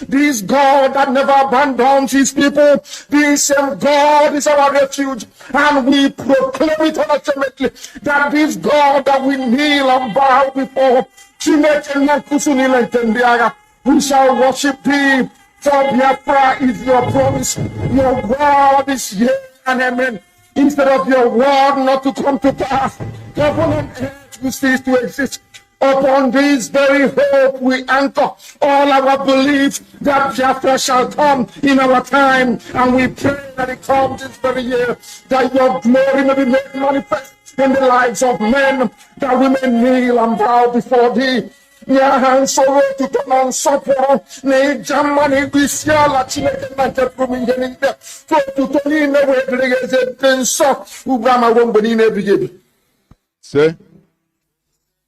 This God that never abandons his people, this same God is our refuge. And we proclaim it unashamedly that this God that we kneel and bow before, we shall worship thee. For Biafra is your promise. Your word is yea and amen. Instead of your word not to come to pass, heaven and earth will cease to exist. Upon this very hope we anchor all our belief that Biafra shall come in our time, and we pray that it comes this very year, that your glory may be made manifest in the lives of men, that we may kneel and bow before thee. Nyahan soro tutonan soporo ne jamani bisiala chineke na teprumingeni de to tutoni ne wedrege penso ugama wombeni ne bigebi.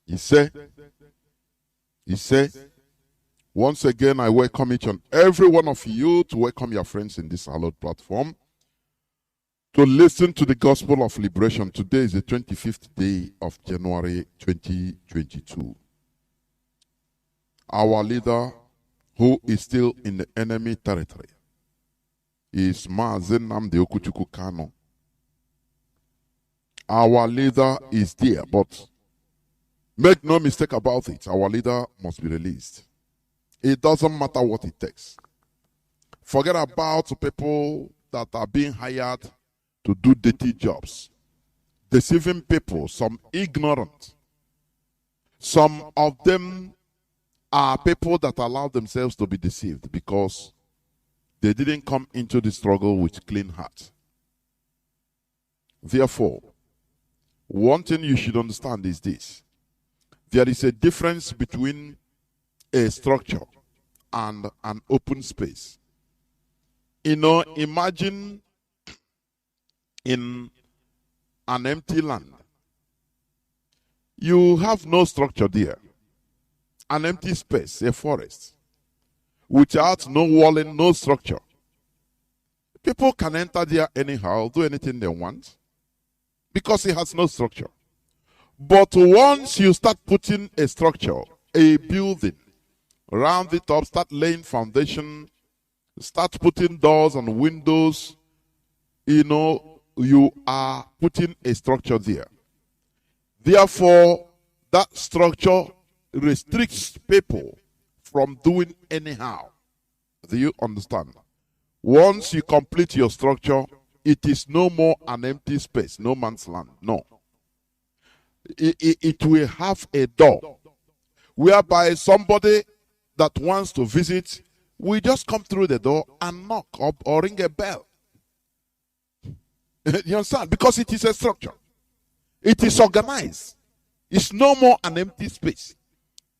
He said, once again, I welcome each and every one of you to welcome your friends in this hallowed platform to listen to the gospel of liberation. Today is the 25th day of January 2022. Our leader, who is still in the enemy territory, is Mazi Nnamdi Kanu. Our leader is there, but make no mistake about it, our leader must be released. It doesn't matter what it takes. Forget about people that are being hired to do dirty jobs, deceiving people, some ignorant. Some of them are people that allow themselves to be deceived because they didn't come into the struggle with clean heart. Therefore, one thing you should understand is this. There is a difference between a structure and an open space. Imagine in an empty land. You have no structure there. An empty space, a forest, without no walling, no structure. People can enter there anyhow, do anything they want, because it has no structure. But once you start putting a structure, a building, round it up, start laying foundation, start putting doors and windows, you are putting a structure there. Therefore, that structure restricts people from doing anyhow. Do you understand? Once you complete your structure, it is no more an empty space, no man's land. No. It will have a door whereby somebody that wants to visit will just come through the door and knock or ring a bell. You understand? Because it is a structure. It is organized. It's no more an empty space.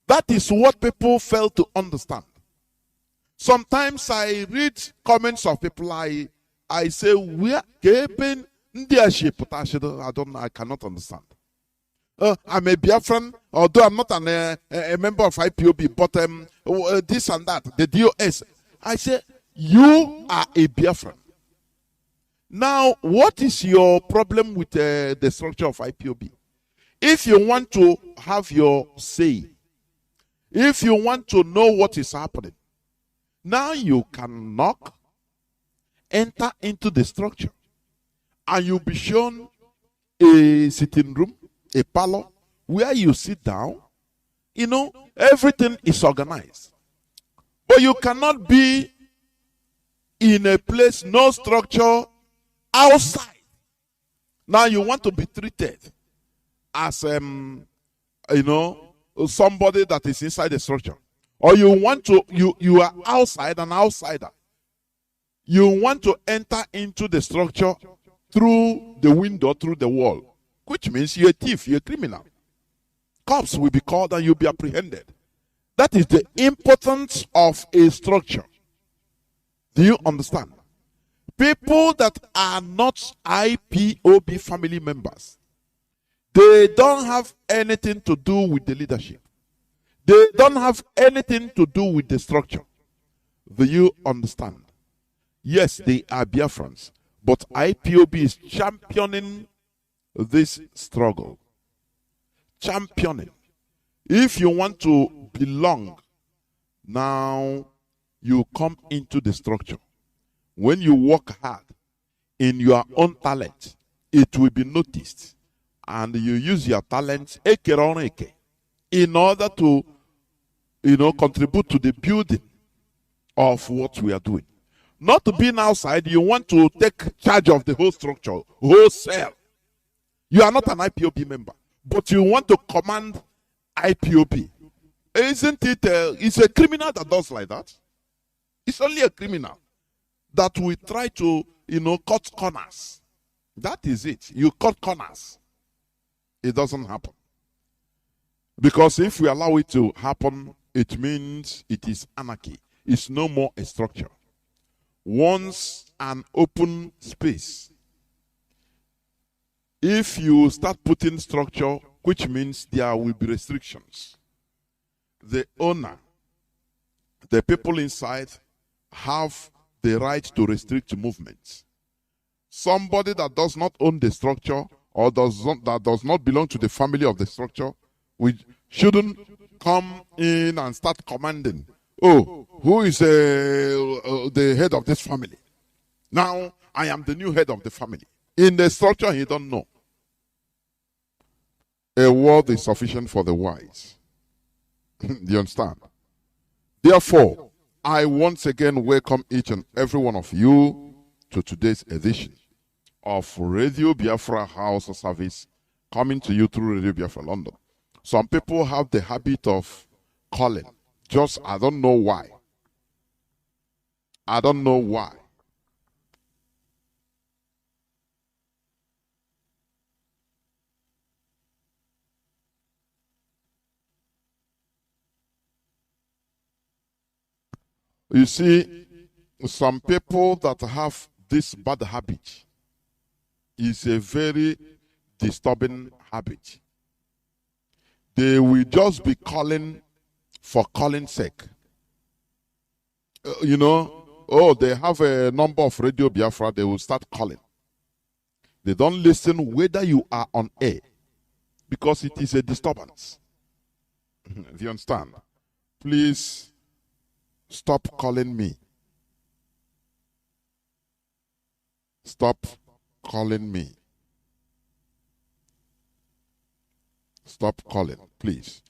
That is what people fail to understand. Sometimes I read comments of people, I say, I cannot understand. I'm a Biafran, although I'm not a member of IPOB, but this and that, the DOS. I say, you are a Biafran. Now, what is your problem with the structure of IPOB? If you want to have your say, if you want to know what is happening, now you can knock, enter into the structure, and you'll be shown a sitting room, a parlor, where you sit down. Everything is organized. But you cannot be in a place, no structure, outside. Now you want to be treated as, somebody that is inside the structure. Or you are outside, an outsider. You want to enter into the structure through the window, through the wall, which means you're a thief, you're a criminal. Cops will be called and you'll be apprehended. That is the importance of a structure. Do you understand? People that are not IPOB family members, they don't have anything to do with the leadership. They don't have anything to do with the structure. Do you understand? Yes, they are Biafrans, but IPOB is championing this struggle. Championing. If you want to belong, now you come into the structure, when you work hard in your own talent, it will be noticed. And you use your talent in order to, contribute to the building of what we are doing. Not to being outside, you want to take charge of the whole structure, whole cell. You are not an IPOB member, but you want to command IPOB. Isn't it? It's a criminal that does like that. It's only a criminal that will try to, cut corners. That is it. You cut corners. It doesn't happen. Because if we allow it to happen, it means it is anarchy. It's no more a structure. Once an open space, if you start putting structure, which means there will be restrictions, the owner, the people inside have the right to restrict movements. Somebody that does not own the structure or that does not belong to the family of the structure, we shouldn't come in and start commanding. Oh, who is the head of this family? Now, I am the new head of the family. In the structure, he don't know. A word is sufficient for the wise. Do you understand? Therefore, I once again welcome each and every one of you to today's edition of Radio Biafra Hausa-Service, coming to you through Radio Biafra London. Some people have the habit of calling. Just, I don't know why. I don't know why. You see, some people that have this bad habit is a very disturbing habit. They will just be calling for calling's sake. They have a number of Radio Biafra, they will start calling. They don't listen whether you are on air because it is a disturbance. Do you understand? Please stop calling me. Stop calling me. Stop calling, please.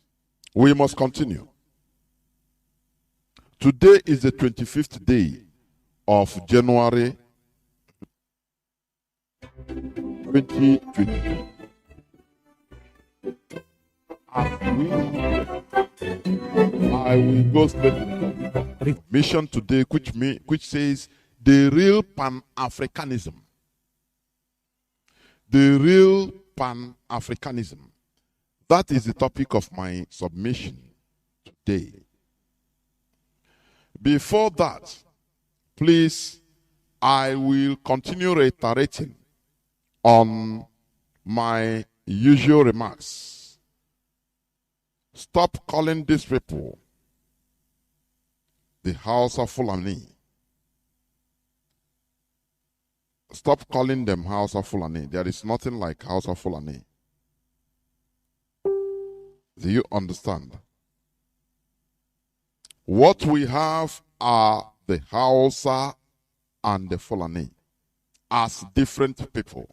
We must continue. Today is the 25th day of January 2022. I will go straight to the mission today, which says the real Pan-Africanism. The real Pan-Africanism. That is the topic of my submission today. Before that, please, I will continue reiterating on my usual remarks. Stop calling these people the House of Fulani. Stop calling them House of Fulani. There is nothing like House of Fulani. Do you understand? What we have are the Hausa and the Fulani as different people.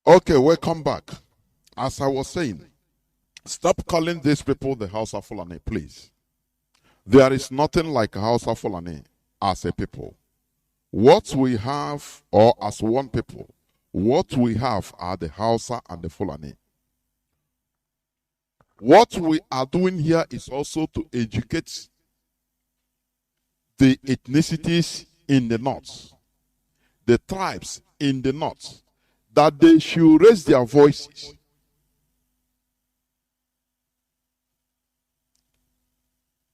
Okay, welcome back. As I was saying, stop calling these people the House of Fulani, please. There is nothing like a House of Fulani as a people. What we have, or as one people, what we have are the Hausa and the Fulani. What we are doing here is also to educate the ethnicities in the north, the tribes in the north, that they should raise their voices.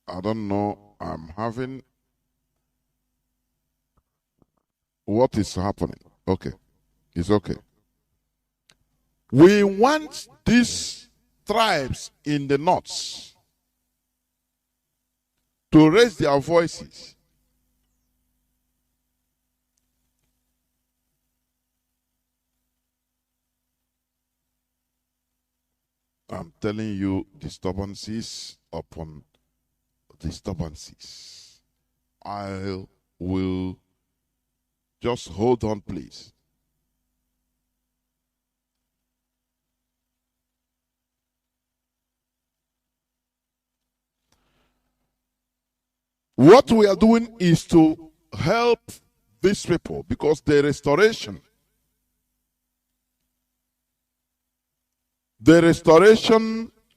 I don't know. I'm having. What is happening? Okay. It's okay. We want these tribes in the north to raise their voices. I'm telling you, disturbances upon disturbances. I will just hold on, please. What we are doing is to help these people because the restoration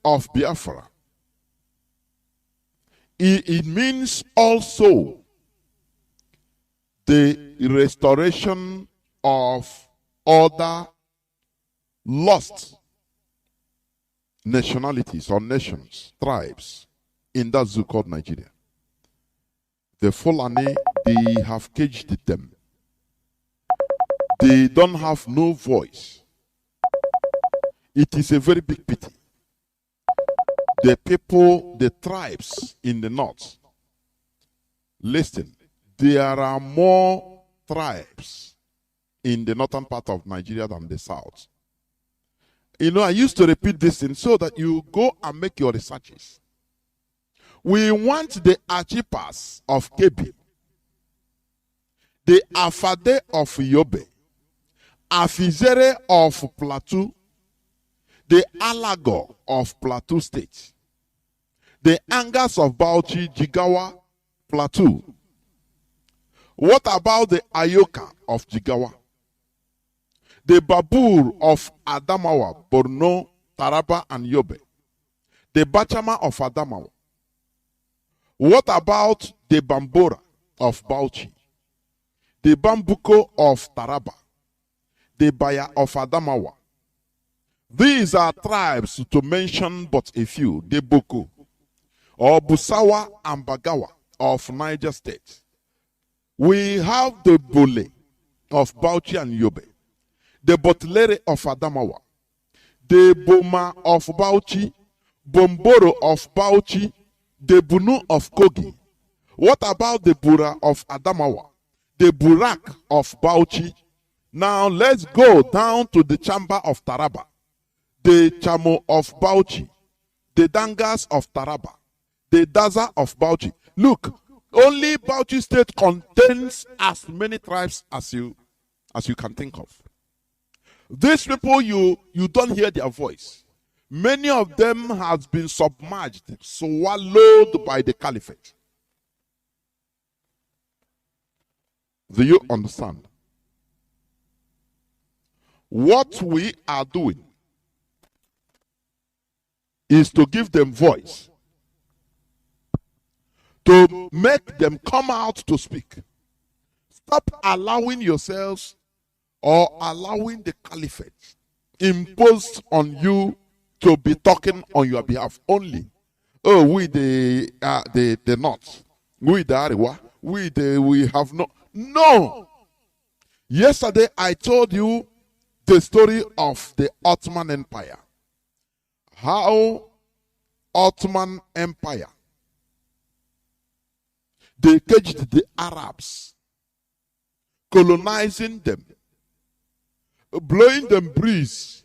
of Biafra, it means also the restoration of other lost nationalities or nations, tribes in that zoo called Nigeria. The Fulani, they have caged them. They don't have no voice. It is a very big pity. The people, the tribes in the north, listen, there are more tribes in the northern part of Nigeria than the south. You know, I used to repeat this thing so that you go and make your researches. We want the Achipas of Kebi, the Afade of Yobe, Afizere of Plateau, the Alago of Plateau State, the Angas of Bauchi, Jigawa, Plateau. What about the Ayoka of Jigawa? The Babur of Adamawa, Borno, Taraba, and Yobe. The Bachama of Adamawa. What about the Bambora of Bauchi? The Bambuko of Taraba? The Baya of Adamawa? These are tribes, to mention but a few. The Boko, or Busawa and Bagawa of Niger State. We have the Bole of Bauchi and Yobe. The Botlere of Adamawa. The Boma of Bauchi. Bomboro of Bauchi. The Bunu of Kogi. What about the Bura of Adamawa? The Burak of Bauchi. Now let's go down to the Chamba of Taraba. The Chamo of Bauchi. The Dangas of Taraba. The Daza of Bauchi. Look, only Bauchi state contains as many tribes as you can think of. These people, you don't hear their voice. Many of them has been submerged, swallowed by the caliphate. Do you understand? What we are doing is to give them voice, to make them come out to speak. Stop allowing yourselves or allowing the caliphate imposed on you to be talking on your behalf only. Oh, we the North, we the Arewa, we have no. Yesterday I told you the story of the Ottoman Empire. How Ottoman Empire, they caged the Arabs, colonizing them, blowing them breeze,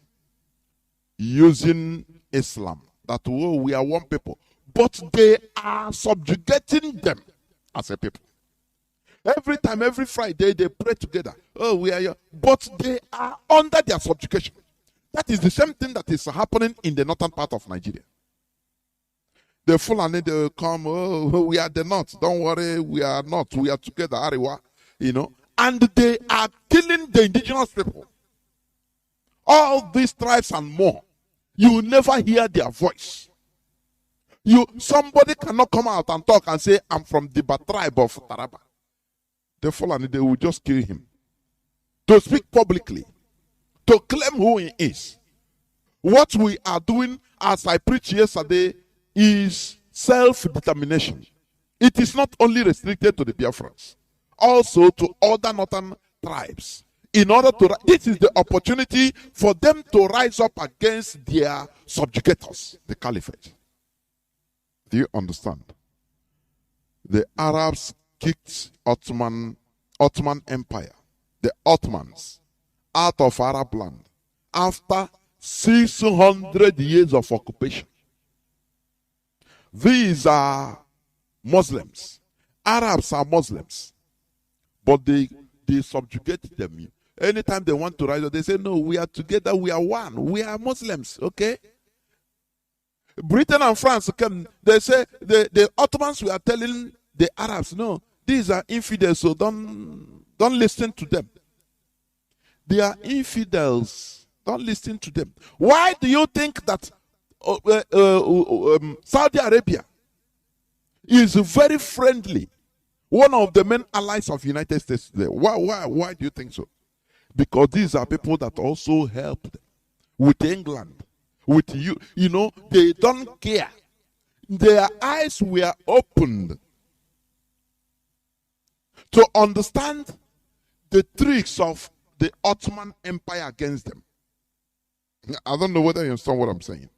using Islam. That we are one people. But they are subjugating them as a people. Every time, every Friday, they pray together. Oh, we are here. But they are under their subjugation. That is the same thing that is happening in the northern part of Nigeria. The Fulani, they come, oh, we are the North. Don't worry, we are not. We are together, Arewa, And they are killing the indigenous people. All these tribes and more, you will never hear their voice. Somebody cannot come out and talk and say, I'm from the tribe of Taraba. The Fulani, they will just kill him. To speak publicly, to claim who he is. What we are doing, as I preached yesterday, is self-determination. It is not only restricted to the Biafrans, also to other northern tribes. In order to, this is the opportunity for them to rise up against their subjugators, the caliphate. Do you understand? The Arabs kicked Ottoman Empire, the Ottomans, out of Arab land after 600 years of occupation. These are Muslims. Arabs are Muslims. But they subjugate them. Anytime they want to rise up, they say, no, we are together, we are one. We are Muslims, okay? Britain and France came, they say, the Ottomans were telling the Arabs, no, these are infidels, so don't listen to them. They are infidels. Don't listen to them. Why do you think that Saudi Arabia is very friendly? One of the main allies of United States today. Why do you think so? Because these are people that also helped with England, with you. You know, they don't care. Their eyes were opened to understand the tricks of the Ottoman Empire against them. I don't know whether you understand what I'm saying.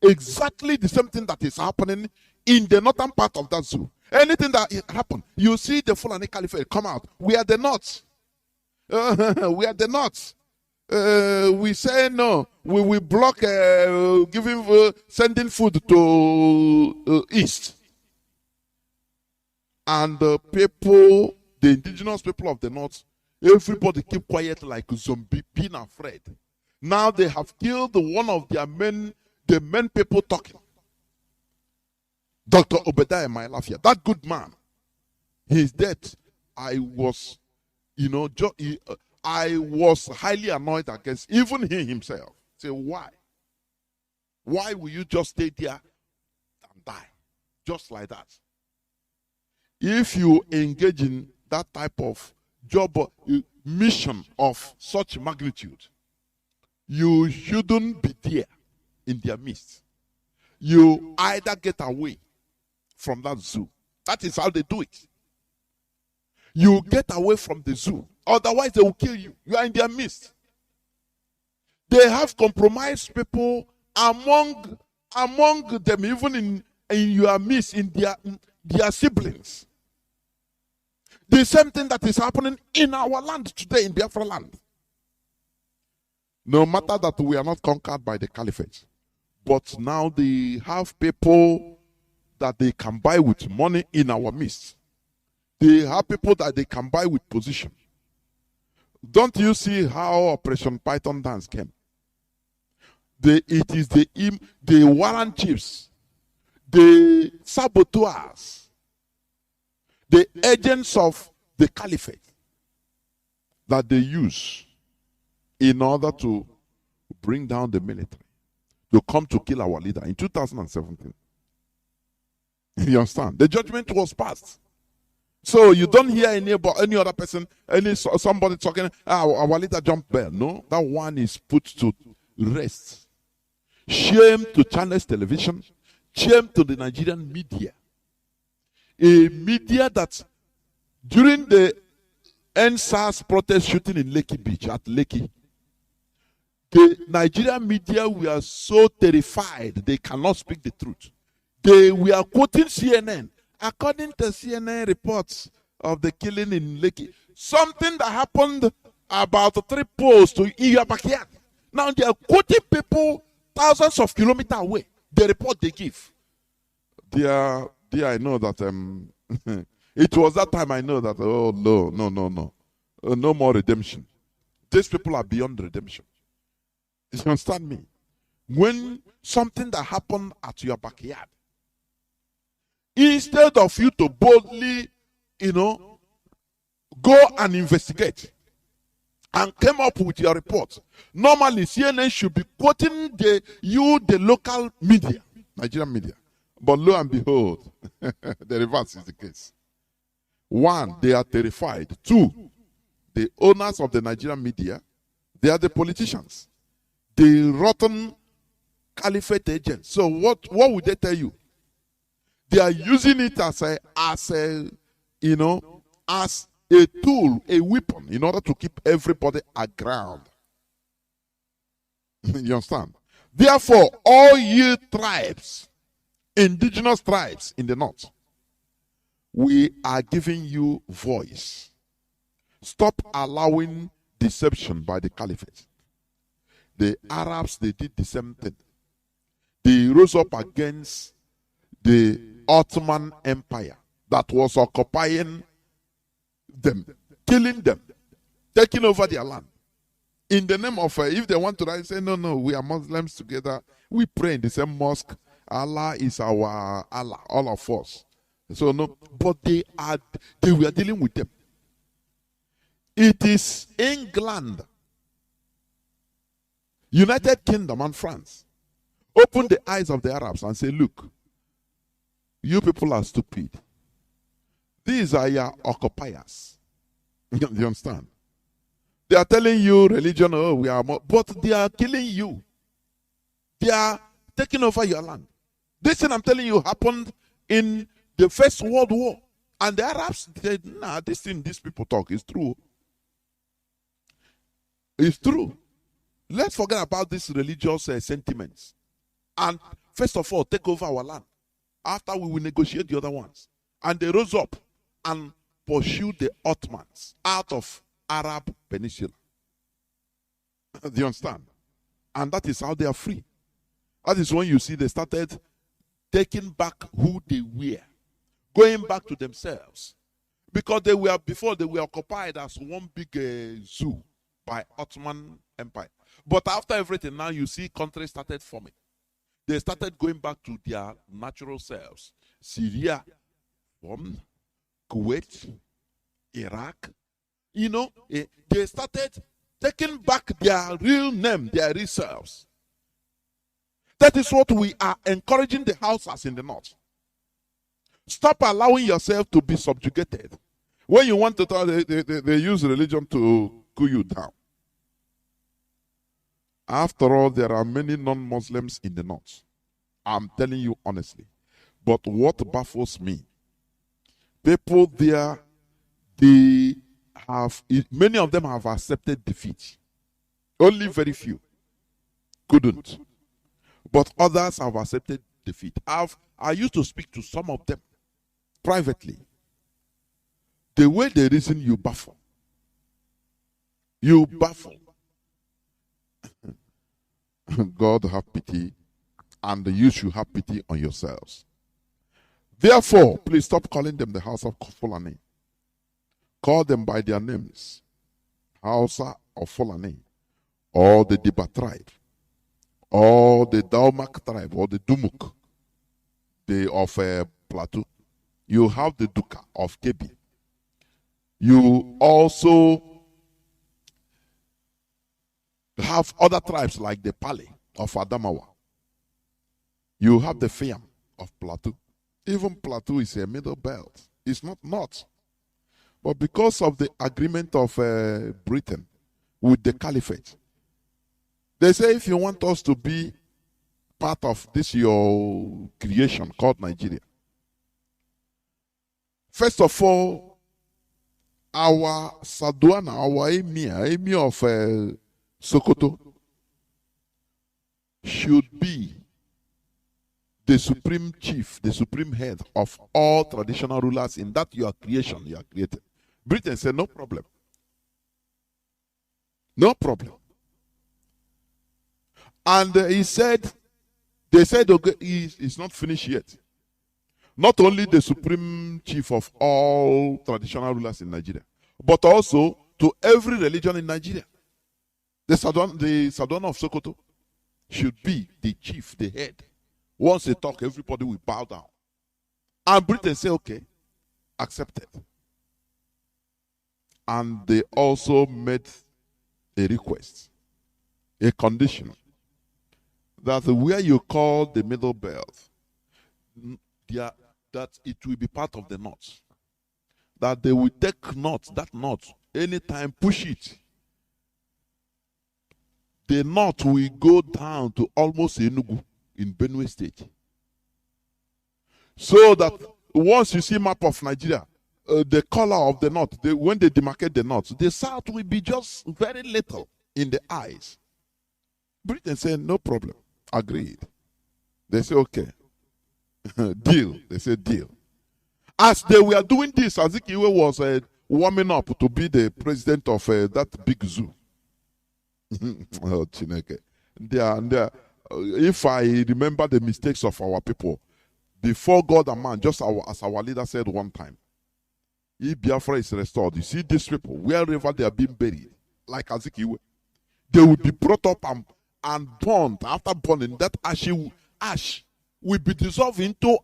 Exactly the same thing that is happening in the northern part of that zoo. Anything that happen, you see the Fulani Caliphate come out. We are the North. We are the North. We say no. We will block sending food to East. And the people, the indigenous people of the North, everybody keep quiet like a zombie, being afraid. Now they have killed one of their men, the main people talking. Dr. Obadiah Mailafia, that good man, he is dead. I was, I was highly annoyed against even he himself. Say, why? Why will you just stay there and die? Just like that. If you engage in that type of job, mission of such magnitude, you shouldn't be there in their midst. You either get away from that zoo. That is how they do it. You get away from the zoo. Otherwise, they will kill you. You are in their midst. They have compromised people among them, even in your midst, in their siblings. The same thing that is happening in our land today, in Biafra land. No matter that we are not conquered by the caliphate, but now they have people that they can buy with money in our midst. They have people that they can buy with position. Don't you see how Operation Python Dance came? It is the warrant chiefs, the saboteurs, the agents of the caliphate that they use in order to bring down the military, to come to kill our leader in 2017. You understand? The judgment was passed. So you don't hear any other person, somebody talking, our leader jumped bail. No, that one is put to rest. Shame to Channels Television, shame to the Nigerian media. A media that during the NSAS protest shooting in Lekki Beach, at Lekki, the Nigerian media were so terrified they cannot speak the truth. They were quoting CNN. According to CNN reports of the killing in Lekki, something that happened about 3 posts to your backyard. Now they are quoting people thousands of kilometers away. The report they give. Dear, I know that it was that time I know that, oh no. No more redemption. These people are beyond redemption. You understand me? When something that happened at your backyard, instead of you to boldly, go and investigate and come up with your report, normally CNN should be quoting the local media, Nigerian media. But lo and behold, the reverse is the case. 1, they are terrified. 2, the owners of the Nigerian media, they are the politicians, the rotten caliphate agents. So what would they tell you? They are using it as a as a tool, a weapon, in order to keep everybody aground. You understand? Therefore, all ye tribes, indigenous tribes in the north, we are giving you voice. Stop allowing deception by the caliphate. The Arabs, they did the same thing. They rose up against the Ottoman Empire that was occupying them, killing them, taking over their land. In the name of, if they want to rise, say, no, we are Muslims together. We pray in the same mosque. Allah is our Allah, all of us. So no, but they were dealing with them. It is England, United Kingdom, and France open the eyes of the Arabs and say, look, you people are stupid. These are your occupiers. You understand? They are telling you religion, oh, we are more, but they are killing you. They are taking over your land. This thing I'm telling you happened in the First World War. And the Arabs said, nah, this thing these people talk is true. It's true. Let's forget about these religious sentiments. And first of all, take over our land. After we will negotiate the other ones. And they rose up and pursued the Ottomans out of Arab Peninsula. Do you understand? And that is how they are free. That is when you see they started taking back who they were. Going back to themselves. Because before they were occupied as one big zoo by Ottoman Empire. But after everything, now you see countries started forming. They started going back to their natural selves. Syria formed, Kuwait, Iraq. They started taking back their real name, their real selves. That is what we are encouraging the Hausas in the north. Stop allowing yourself to be subjugated. When you want to talk, they use religion to cool you down. After all, there are many non-Muslims in the north. I'm telling you honestly. But what baffles me, people there, many of them have accepted defeat. Only very few couldn't. But others have accepted defeat. I used to speak to some of them privately. The way they reason, you baffle. You baffle. God have pity, and you should have pity on yourselves. Therefore, please stop calling them the house of Fulani. Call them by their names. Hausa or Fulani, or the Diba tribe, or the Daumak tribe, or the Dumuk, of Plateau. You have the Duka of Kebi. You also have other tribes like the Pali of Adamawa. You have the Fiam of Plateau. Even Plateau is a middle belt. It's not north. But because of the agreement of Britain with the Caliphate, they say if you want us to be part of this your creation called Nigeria, first of all, our Saduana, our emir of Sokoto, should be the supreme chief, the supreme head of all traditional rulers in that your creation you are created. Britain said, no problem. No problem. And they said, okay, it's not finished yet. Not only the supreme chief of all traditional rulers in Nigeria, but also to every religion in Nigeria. The Saduana of Sokoto should be the chief, the head. Once they talk, everybody will bow down. And Britain say, okay, accepted. And they also made a request, a condition, that where you call the middle belt, that it will be part of the north. That they will take that north, anytime, push it. The north will go down to almost Enugu in Benue State. So that once you see map of Nigeria, the color of the north, when they demarcate the north, the south will be just very little in the eyes. Britain said, no problem. Agreed. They say, okay. Deal. They said, deal. As they were doing this, Azikiwe was warming up to be the president of that big zoo. Oh, Chineke. If I remember the mistakes of our people, before God and man, just as our leader said one time, if Biafra is restored, you see these people, wherever they are being buried, like Azikiwe, they will be brought up and burned. After burning, that ash will be dissolved into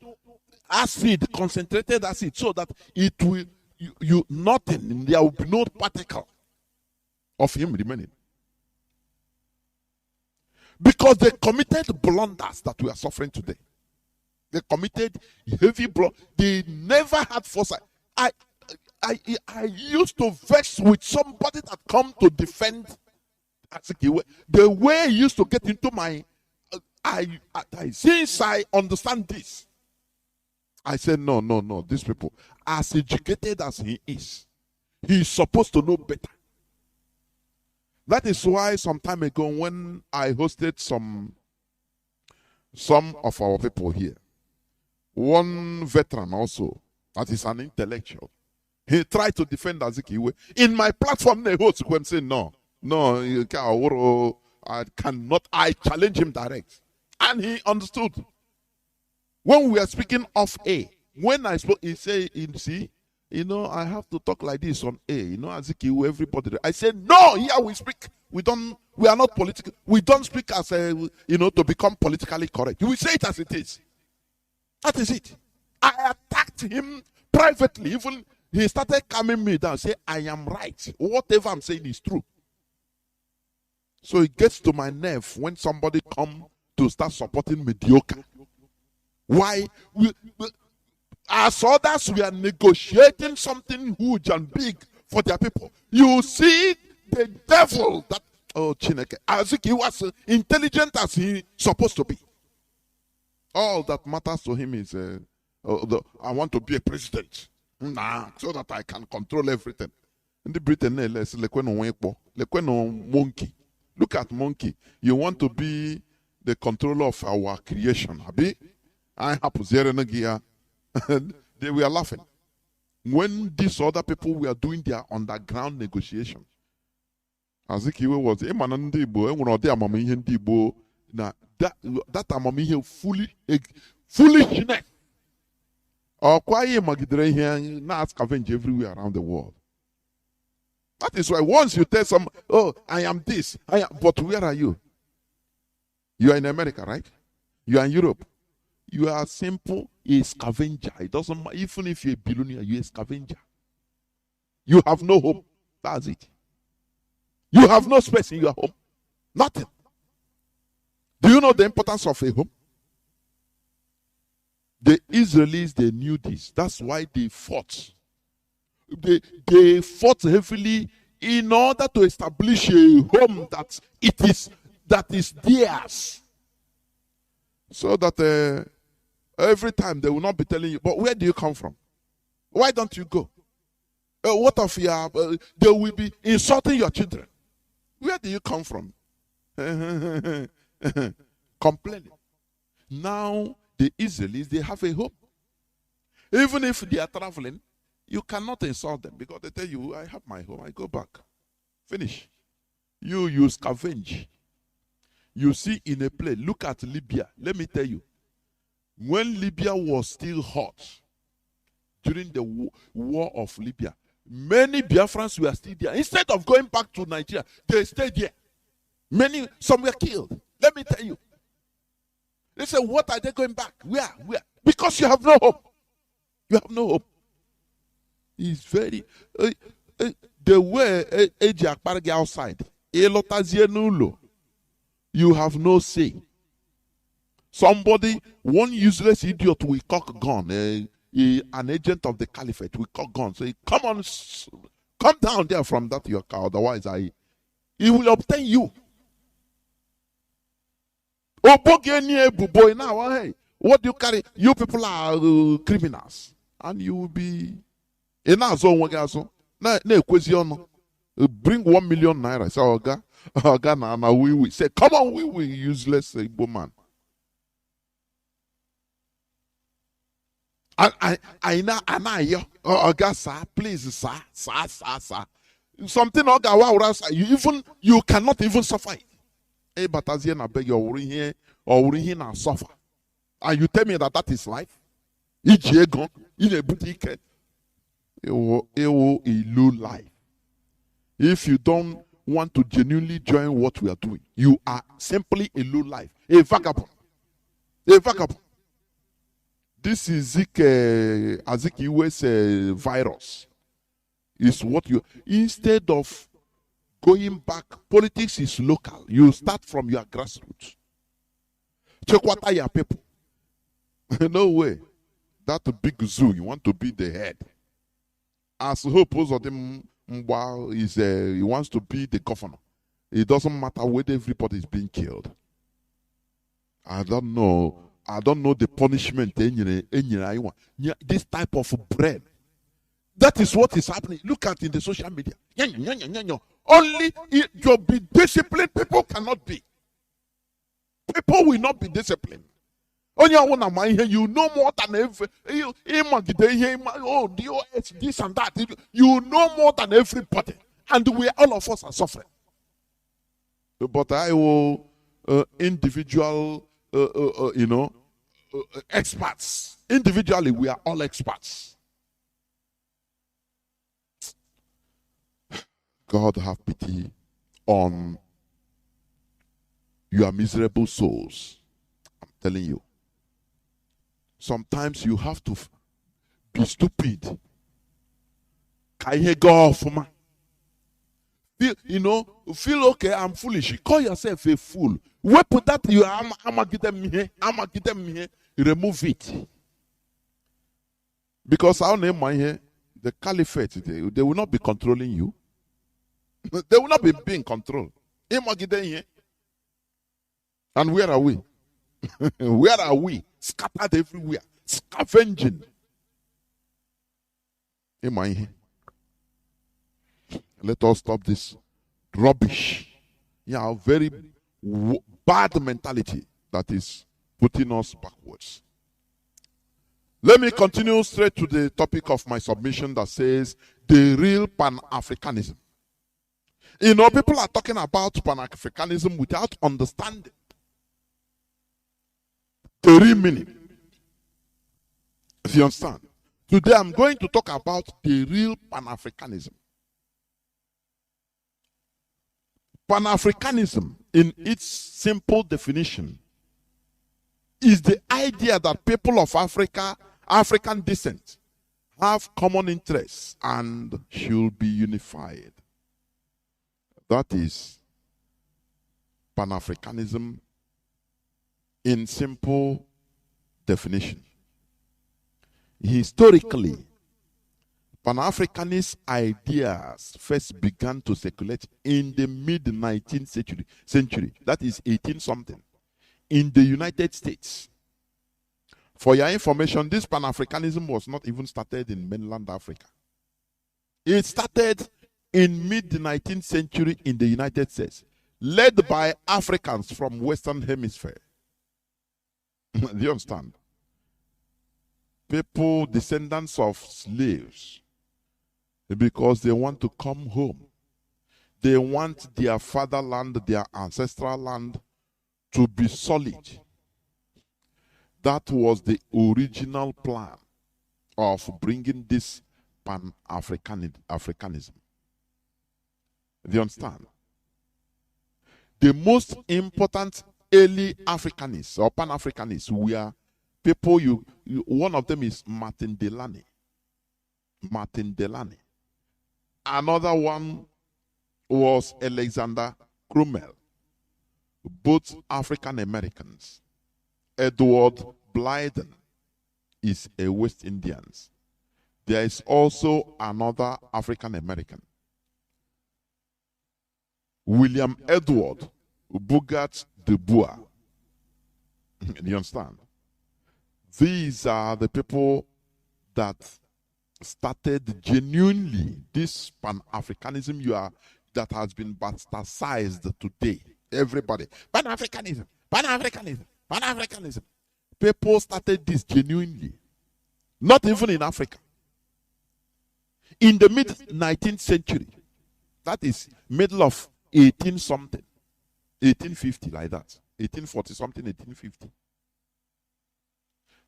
acid, concentrated acid, so that it will, nothing, there will be no particle of him remaining. Because they committed blunders that we are suffering today. They committed heavy blood. They never had foresight. I used to vex with somebody that come to defend Azikiwe. The way he used to get into my, since I understand this, I said, no, these people, as educated as he is supposed to know better. That is why some time ago when I hosted some of our people here, one veteran also, that is an intellectual, he tried to defend Azikiwe. In my platform, they host him say, no, I cannot, I challenge him direct. And he understood. When we are speaking of A, when I spoke, he said, see, I have to talk like this on A, Azikiwe, everybody. I said, no, here we speak. We are not political. We don't speak as to become politically correct. We say it as it is. That is it. I attacked him privately. Even he started calming me down, say, I am right. Whatever I'm saying is true. So it gets to my nerve when somebody come to start supporting mediocre. Why? As others, we are negotiating something huge and big for their people. You see the devil that, Chineke, as he was intelligent as he supposed to be. All that matters to him is, I want to be a president. So that I can control everything. In the Britain, monkey. Look at monkey. You want to be the controller of our creation. Abi? I have they were laughing. When these other people were doing their underground negotiation, Azikiwe was that amamihe foolishness. Or quiet magidre here, now scavenge everywhere around the world. That is why once you tell some, I am this, but where are you? You are in America, right? You are in Europe. You are simple a scavenger. It doesn't matter. Even if you're a billionaire, you're a scavenger. You have no home. That's it. You have no space in your home. Nothing. Do you know the importance of a home? The Israelis, they knew this. That's why they fought. They fought heavily in order to establish a home that is theirs. So that every time they will not be telling you, but where do you come from? Why don't you go? What of your, they will be insulting your children. Where do you come from? Complaining. Now, the Israelis, they have a hope. Even if they are traveling, you cannot insult them because they tell you, I have my home, I go back. Finish. You scavenge. You see in a play, look at Libya. Let me tell you, when Libya was still hot, during the war of Libya, many Biafrans were still there. Instead of going back to Nigeria, they stayed there. Some were killed. Let me tell you. They said, what are they going back? Where? Because you have no hope. You have no hope. It's very... the way Eji Akparagi outside, you have no say. Somebody, one useless idiot will cock gun, an agent of the caliphate will cock gun. Say, come down there from that your car, otherwise he will obtain you. Now, hey, What do you carry? You people are criminals. And you will be... Bring 1 million naira. Say, Oga, na we. Say, come on, we useless Igbo man. I know, Oga, sir, please, sir. Something, Oga, you cannot even suffer it. Hey, but as you beg your here or here now suffer. And you tell me that is life? In a boutique, it will a low life. If you don't want to genuinely join what we are doing, you are simply a low life, a vagabond. A vagabond. This is Azikiwe's virus. Is what you, instead of going back, politics is local. You start from your grassroots. Check what are your people. No way. That big zoo, you want to be the head. As hope of them is he wants to be the governor. It doesn't matter whether everybody is being killed. I don't know the punishment. This type of bread. That is what is happening. Look at in the social media. Only you'll be disciplined. People cannot be. People will not be disciplined. You know more than every. Oh, DOS, this and that. You know more than everybody, and all of us are suffering. But I will individual, experts. Individually, we are all experts. God have pity on your miserable souls. I'm telling you. Sometimes you have to be stupid. Feel okay, I'm foolish. Call yourself a fool. Where put that you are, remove it. Because our name here, the caliphate, they will not be controlling you. They will not be being controlled. And where are we? Where are we? Scattered everywhere. Scavenging. Let us stop this rubbish. Yeah, very bad mentality that is putting us backwards. Let me continue straight to the topic of my submission that says the real Pan-Africanism. People are talking about Pan-Africanism without understanding the real meaning. If you understand. Today I'm going to talk about the real Pan-Africanism. Pan-Africanism, in its simple definition, is the idea that people of Africa, African descent, have common interests and should be unified. That is Pan-Africanism in simple definition. Historically, Pan-Africanist ideas first began to circulate in the mid-19th century, that is 18-something, in the United States. For your information, this Pan-Africanism was not even started in mainland Africa. It started in mid-19th century in the United States, led by Africans from Western Hemisphere. Do you understand? People, descendants of slaves, because they want to come home. They want their fatherland, their ancestral land to be solid. That was the original plan of bringing this Pan-Africanism. Do you understand? The most important early Africanists or Pan-Africanists were people, one of them is Martin Delany. Martin Delany. Another one was Alexander Crummell. Both African Americans. Edward Blyden is a West Indian. There is also another African American. William Edward Bogart de Bois. Do you understand? These are the people that started genuinely this Pan-Africanism that has been bastardized today. Everybody, Pan-Africanism, Pan-Africanism, Pan-Africanism. People started this genuinely. Not even in Africa. In the mid-19th century, that is middle of 18-something, 1850 like that, 1840-something, 1850.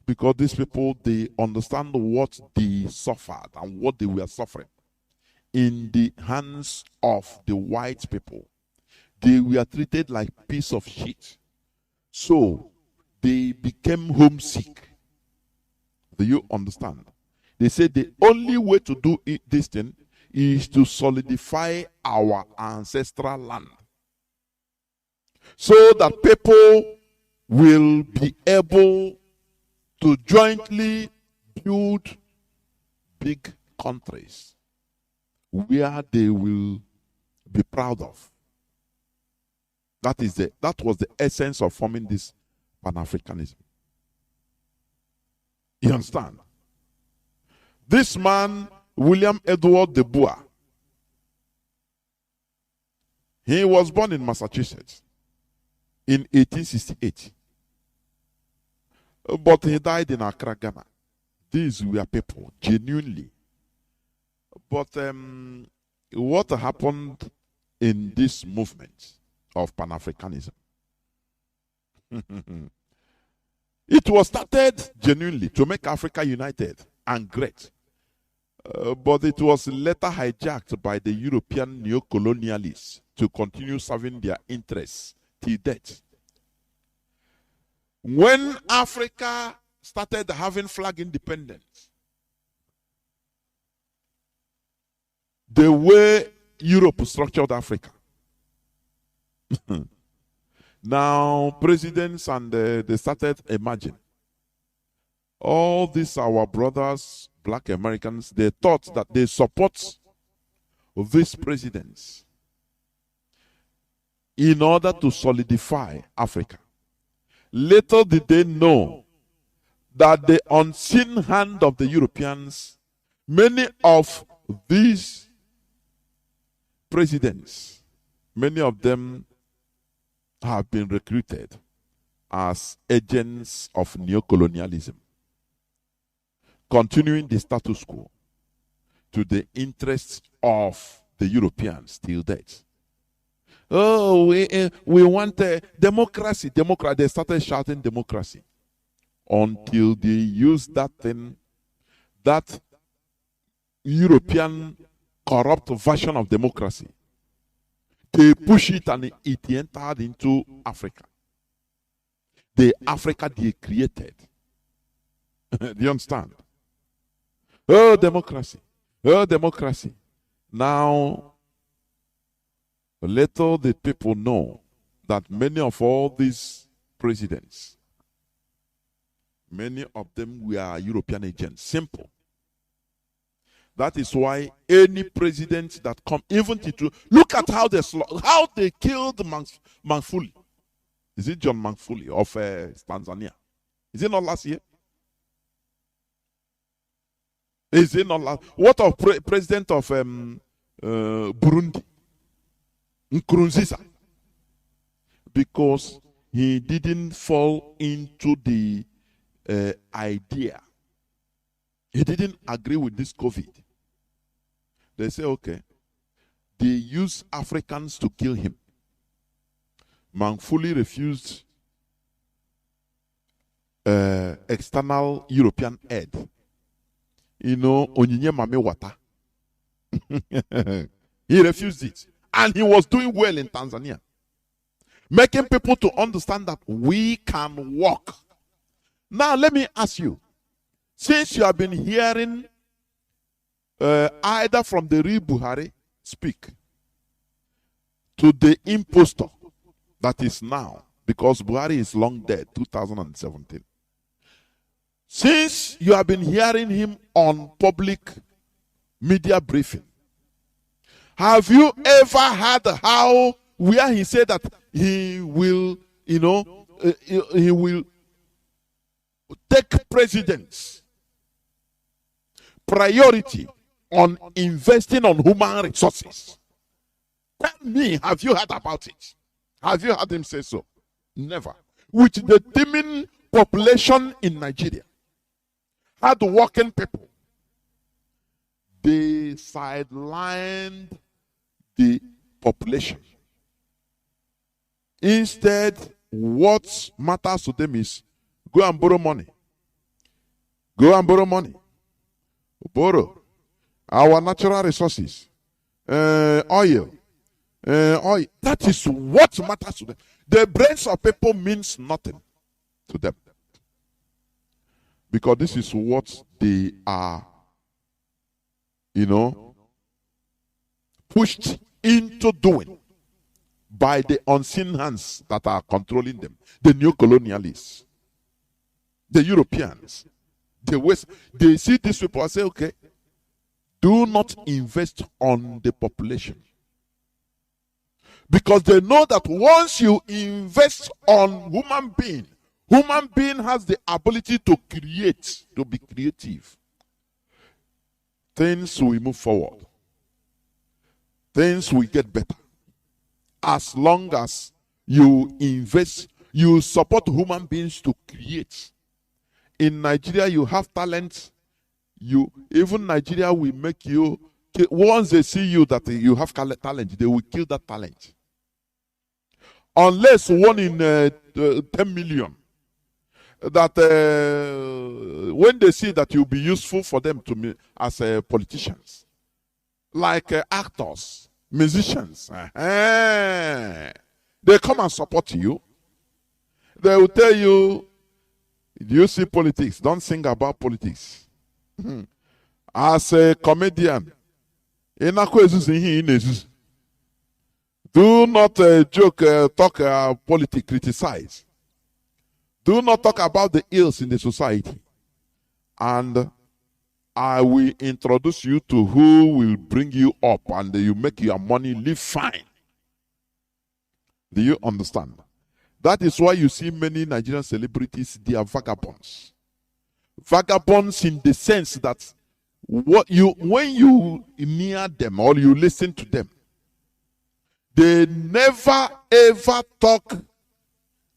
Because these people, they understand what they suffered and what they were suffering in the hands of the white people. They were treated like piece of shit. So they became homesick. Do you understand? They said the only way to do this thing is to solidify our ancestral land, so that people will be able to jointly build big countries where they will be proud of. That was the essence of forming this Pan-Africanism. You understand? This man, William Edward de Boer, he was born in Massachusetts in 1868. But he died in Accra, Ghana. These were people, genuinely. But what happened in this movement of Pan-Africanism? It was started genuinely to make Africa united and great. But it was later hijacked by the European neo-colonialists to continue serving their interests till death. When Africa started having flag independence, the way Europe structured Africa, now presidents and they started emerging. All these our brothers, black Americans, they thought that they support these presidents in order to solidify Africa. Little did they know that the unseen hand of the Europeans, many of these presidents, many of them have been recruited as agents of neocolonialism, continuing the status quo to the interests of the Europeans till date. Oh, we want democracy. They started shouting democracy until they used that thing, that European corrupt version of democracy. They push it and it entered into Africa. The Africa they created. Do you understand? Oh, democracy. Oh, democracy. Now, little the people know that many of all these presidents, many of them were European agents. Simple. That is why any president that come, even to look at how they killed Magufuli. Is it John Magufuli of Tanzania? Is it not last year? Is it not last? What of president of Burundi? Nkurunziza, because he didn't fall into the idea. He didn't agree with this COVID. They say, okay, they use Africans to kill him. Magufuli refused external European aid. You know, Onyinye Mame Wata. He refused it. And he was doing well in Tanzania. Making people to understand that we can walk. Now, let me ask you. Since you have been hearing either from the real Buhari speak to the impostor that is now, because Buhari is long dead, 2017. Since you have been hearing him on public media briefing, have you ever heard where he said that he will, he will take precedence, priority on investing on human resources. Tell me, have you heard about it? Have you heard him say so? Never. With the teeming population in Nigeria, hard-working people, they sidelined the population. Instead, what matters to them is go and borrow money. Go and borrow money. Borrow our natural resources, oil. That is what matters to them. The brains of people means nothing to them. Because this is what they are, pushed into doing by the unseen hands that are controlling them. The new colonialists, the Europeans, the West. They see these people and say, okay, do not invest on the population. Because they know that once you invest on human being has the ability to create, to be creative. Things will move forward. Things will get better. As long as you invest, you support human beings to create. In Nigeria, you have talent. Even Nigeria will make you, once they see you that you have talent, they will kill that talent. Unless 1 in 10 million, that when they see that you'll be useful for them to as politicians, like actors, musicians, they come and support you. They will tell you, do you see politics? Don't sing about politics. As a comedian, do not joke, talk politics, criticize. Do not talk about the ills in the society. And I will introduce you to who will bring you up and you make your money live fine. Do you understand? That is why you see many Nigerian celebrities, they are vagabonds. Vagabonds in the sense that when you near them or you listen to them, they never ever talk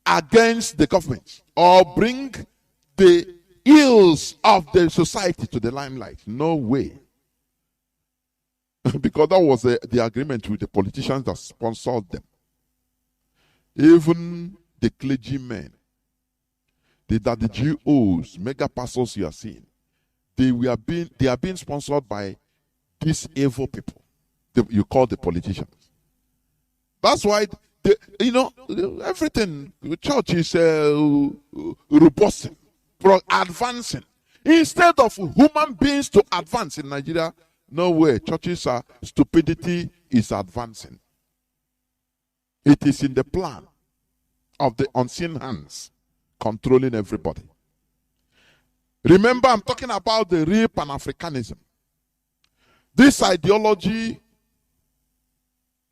against the government or bring the ills of the society to the limelight. No way. Because that was the agreement with the politicians that sponsored them. Even the clergymen, the GOs, mega pastors you are seeing, they are being sponsored by these evil people you call the politicians. That's why, everything, the church is robust, advancing. Instead of human beings to advance in Nigeria, no way. Churches stupidity is advancing. It is in the plan of the unseen hands controlling everybody. Remember, I'm talking about the real Pan-Africanism. This ideology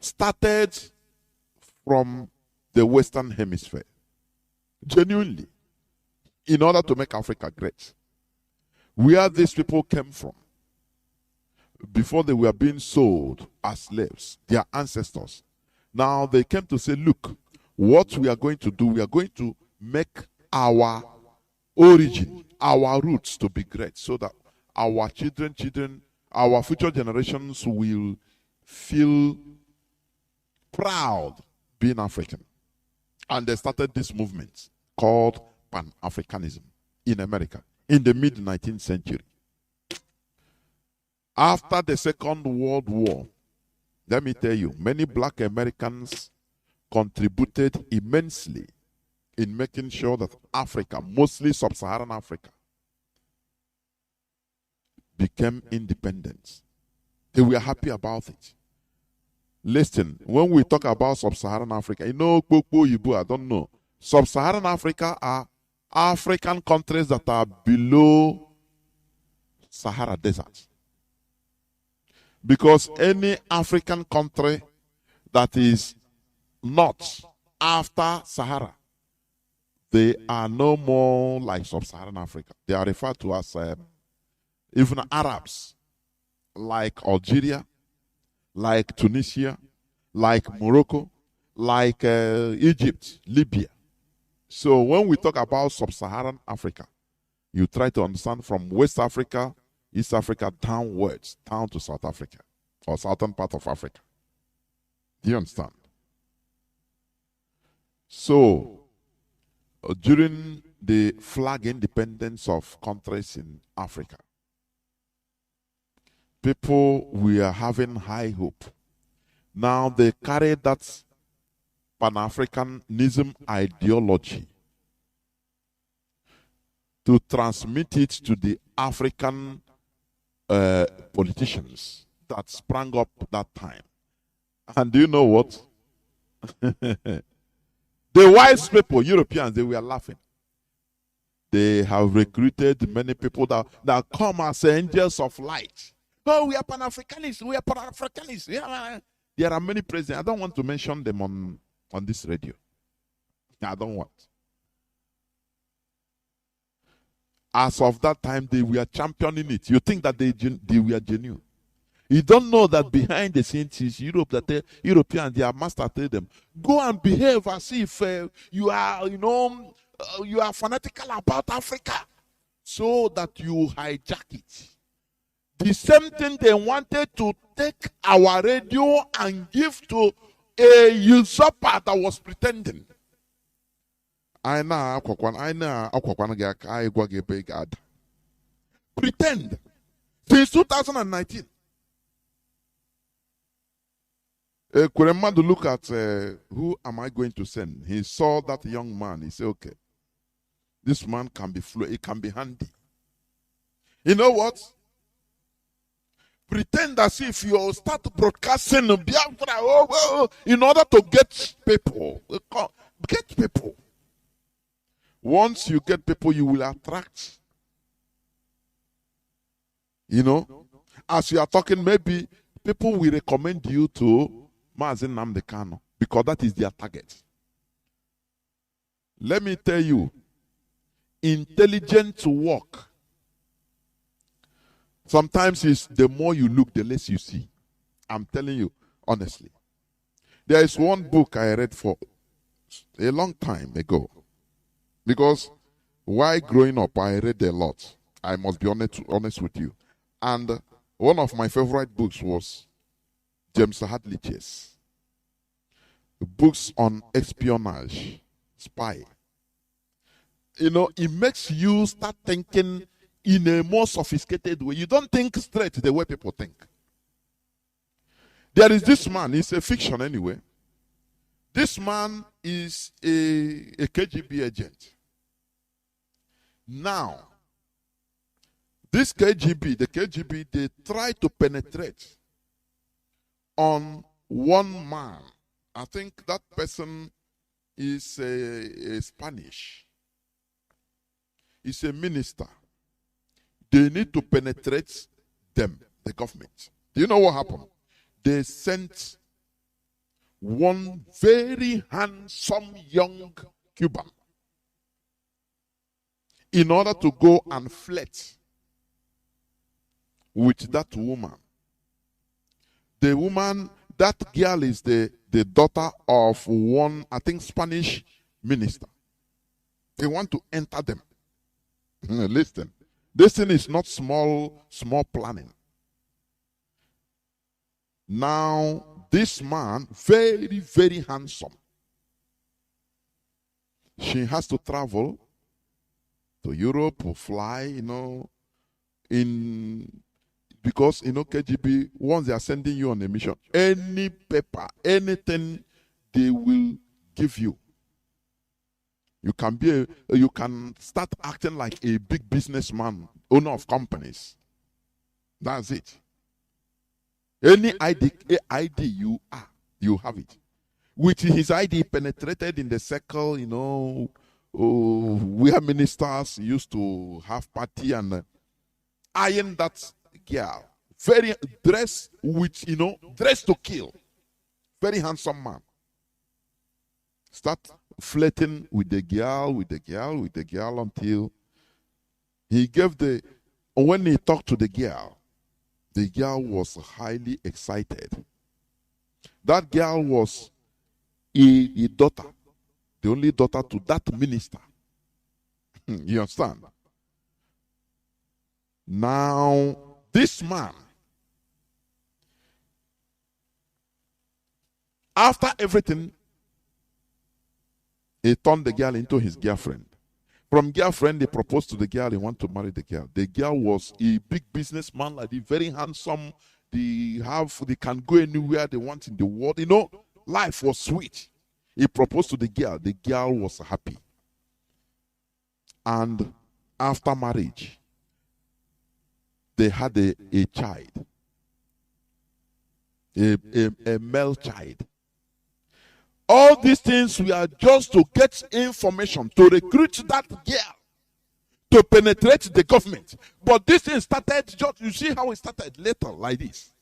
started from the Western Hemisphere, genuinely, in order to make Africa great. Where these people came from, before they were being sold as slaves, their ancestors. Now they came to say, look, what we are going to do, we are going to make our origin, our roots to be great, so that our children, our future generations will feel proud being African. And they started this movement called Pan-Africanism in America in the mid-19th century. After the Second World War, let me tell you, many black Americans contributed immensely in making sure that Africa, mostly sub-Saharan Africa, became independent. They were happy about it. Listen, when we talk about sub-Saharan Africa, I don't know. Sub-Saharan Africa are African countries that are below Sahara Desert. Because any African country that is not after Sahara, they are no more like sub-Saharan Africa. They are referred to as even Arabs, like Algeria, like Tunisia, like Morocco, like Egypt, Libya. So when we talk about sub-Saharan Africa, you try to understand from West Africa, East Africa, downwards, down to South Africa, or southern part of Africa. Do you understand? So, during the flag independence of countries in Africa, people were having high hope. Now they carry that Pan-Africanism ideology to transmit it to the African politicians that sprang up that time. And do you know what? The wise people, Europeans, they were laughing. They have recruited many people that come as angels of light. Oh, we are Pan-Africanists. We are Pan-Africanists. There are many presidents. I don't want to mention them on this radio. I don't want. As of that time, they were championing it. You think that they were genuine. You don't know that behind the scenes is Europe, that the Europeans, their master tell them, go and behave as if you are, you are fanatical about Africa, so that you hijack it. The same thing they wanted to take our radio and give to a usurper that was pretending. Pretend. Since 2019. Kuremadu look at who am I going to send? He saw that young man. He said, okay, this man can be fluent. He can be handy. You know what? Pretend as if you start broadcasting Biafra in order to get people. Get people. Once you get people, you will attract. As you are talking, maybe people will recommend you to Mazi Nnamdi Kanu, because that is their target. Let me tell you, intelligent work, sometimes is the more you look, the less you see. I'm telling you, honestly. There is one book I read for a long time ago. Because while growing up, I read a lot. I must be honest with you. And one of my favorite books was James Hadley Chase. Books on espionage, spy. It makes you start thinking in a more sophisticated way. You don't think straight the way people think. There is this man, he's a fiction anyway. This man is a KGB agent. Now, this the KGB, they try to penetrate on one man. I think that person is a Spanish. He's a minister. They need to penetrate them, the government. Do you know what happened? They sent one very handsome young Cuban in order to go and flirt with that woman. The woman, that girl is the daughter of one, I think, Spanish minister. They want to enter them. Listen, this thing is not small planning. Now, this man, very, very handsome. She has to travel to Europe or fly, because, KGB, once they are sending you on a mission, any paper, anything they will give you. You can start acting like a big businessman, owner of companies. That's it. Any ID you are, you have it. With his ID penetrated in the circle, where ministers used to have party and iron that girl. Very dressed dressed to kill. Very handsome man. Start flirting with the girl, until he gave when he talked to the girl was highly excited. That girl was a daughter, the only daughter to that minister. You understand? Now, this man, after everything, he turned the girl into his girlfriend. From girlfriend, they proposed to the girl. He wanted to marry the girl. The girl was a big businessman, like very handsome. They can go anywhere they want in the world. You know, life was sweet. He proposed to the girl. The girl was happy. And after marriage, they had a child, a male child. All these things were just to get information, to recruit that girl, to penetrate the government. But this thing started, you see how it started later, like this.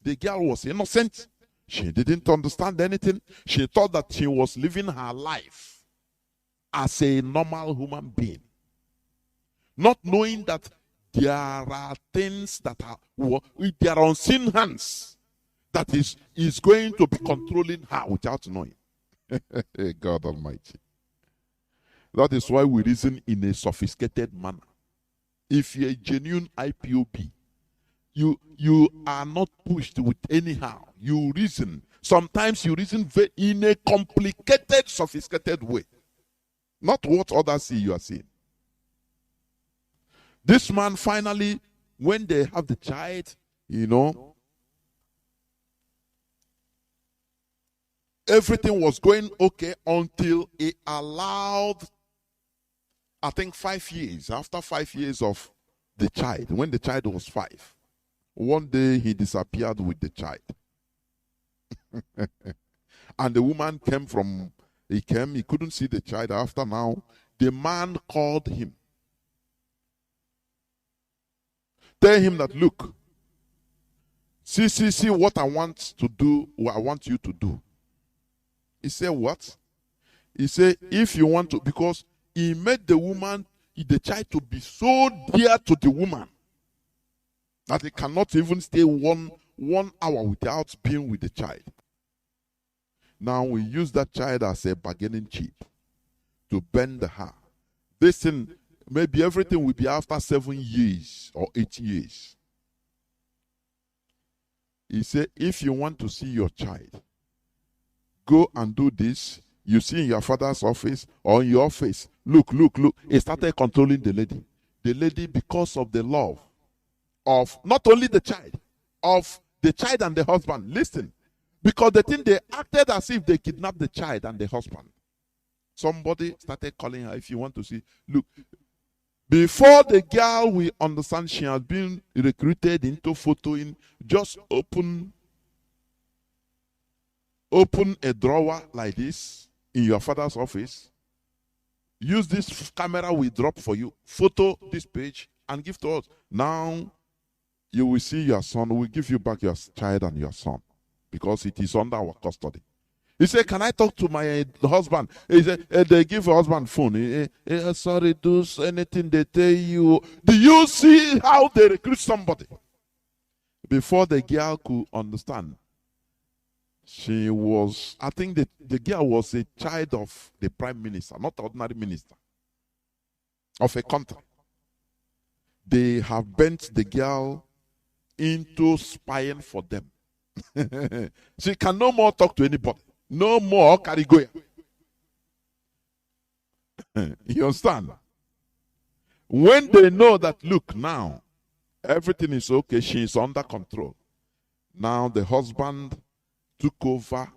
The girl was innocent. She didn't understand anything. She thought that she was living her life as a normal human being, not knowing that there are things that there are unseen hands that is going to be controlling her without knowing. God Almighty. That is why we reason in a sophisticated manner. If you're a genuine IPOB, you are not pushed with anyhow. You reason. Sometimes you reason in a complicated, sophisticated way. Not what others see you are seeing. This man finally, when they have the child, everything was going okay until he allowed, I think 5 years. After 5 years of the child, when the child was 5, one day he disappeared with the child. And the woman he couldn't see the child. After now, the man called him. Tell him that, look, see what I want to do, what I want you to do. He said, what? He said, if you want to, because he made the child to be so dear to the woman that he cannot even stay one hour without being with the child. Now we use that child as a bargaining chip to bend her. This thing, maybe everything will be after 7 years or 8 years. He said, if you want to see your child, go and do this. You see in your father's office or in your office. Look. He started controlling the lady. The lady, because of the love of not only the child, of the child and the husband. Listen. Because they acted as if they kidnapped the child and the husband. Somebody started calling her, if you want to see. Look, before the girl will understand she has been recruited into photoing, just open a drawer like this in your father's office. Use this camera we drop for you. Photo this page and give to us. Now you will see your son. We'll give you back your child and your son because it is under our custody. He said, can I talk to my husband? He said, they give your husband phone. Sorry, do anything they tell you. Do you see how they recruit somebody? Before the girl could understand, she was, I think the girl was a child of the prime minister, not ordinary minister of a country. They have bent the girl into spying for them. She can no more talk to anybody. No more Karigoya. You understand? When they know that, look, now, everything is okay, she is under control. Now the husband took over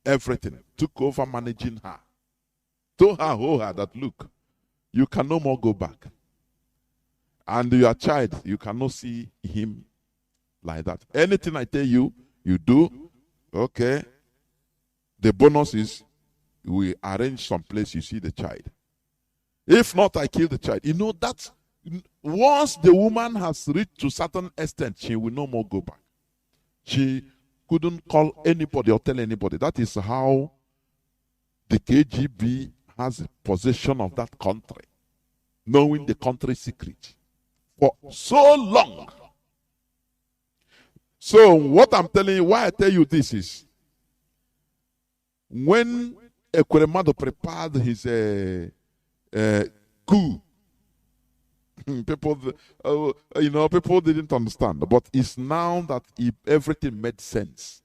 everything, took over managing her. Told her that, look, you can no more go back. And your child, you cannot see him like that. Anything I tell you, you do, okay. The bonus is we arrange some place you see the child. If not, I kill the child. You know that once the woman has reached to certain extent, she will no more go back. She couldn't call anybody or tell anybody. That is how the KGB has possession of that country, knowing the country's secret for so long. So what I'm telling you, why I tell you this is, when Ekweremadu prepared his coup, people, people didn't understand, but it's now that everything made sense.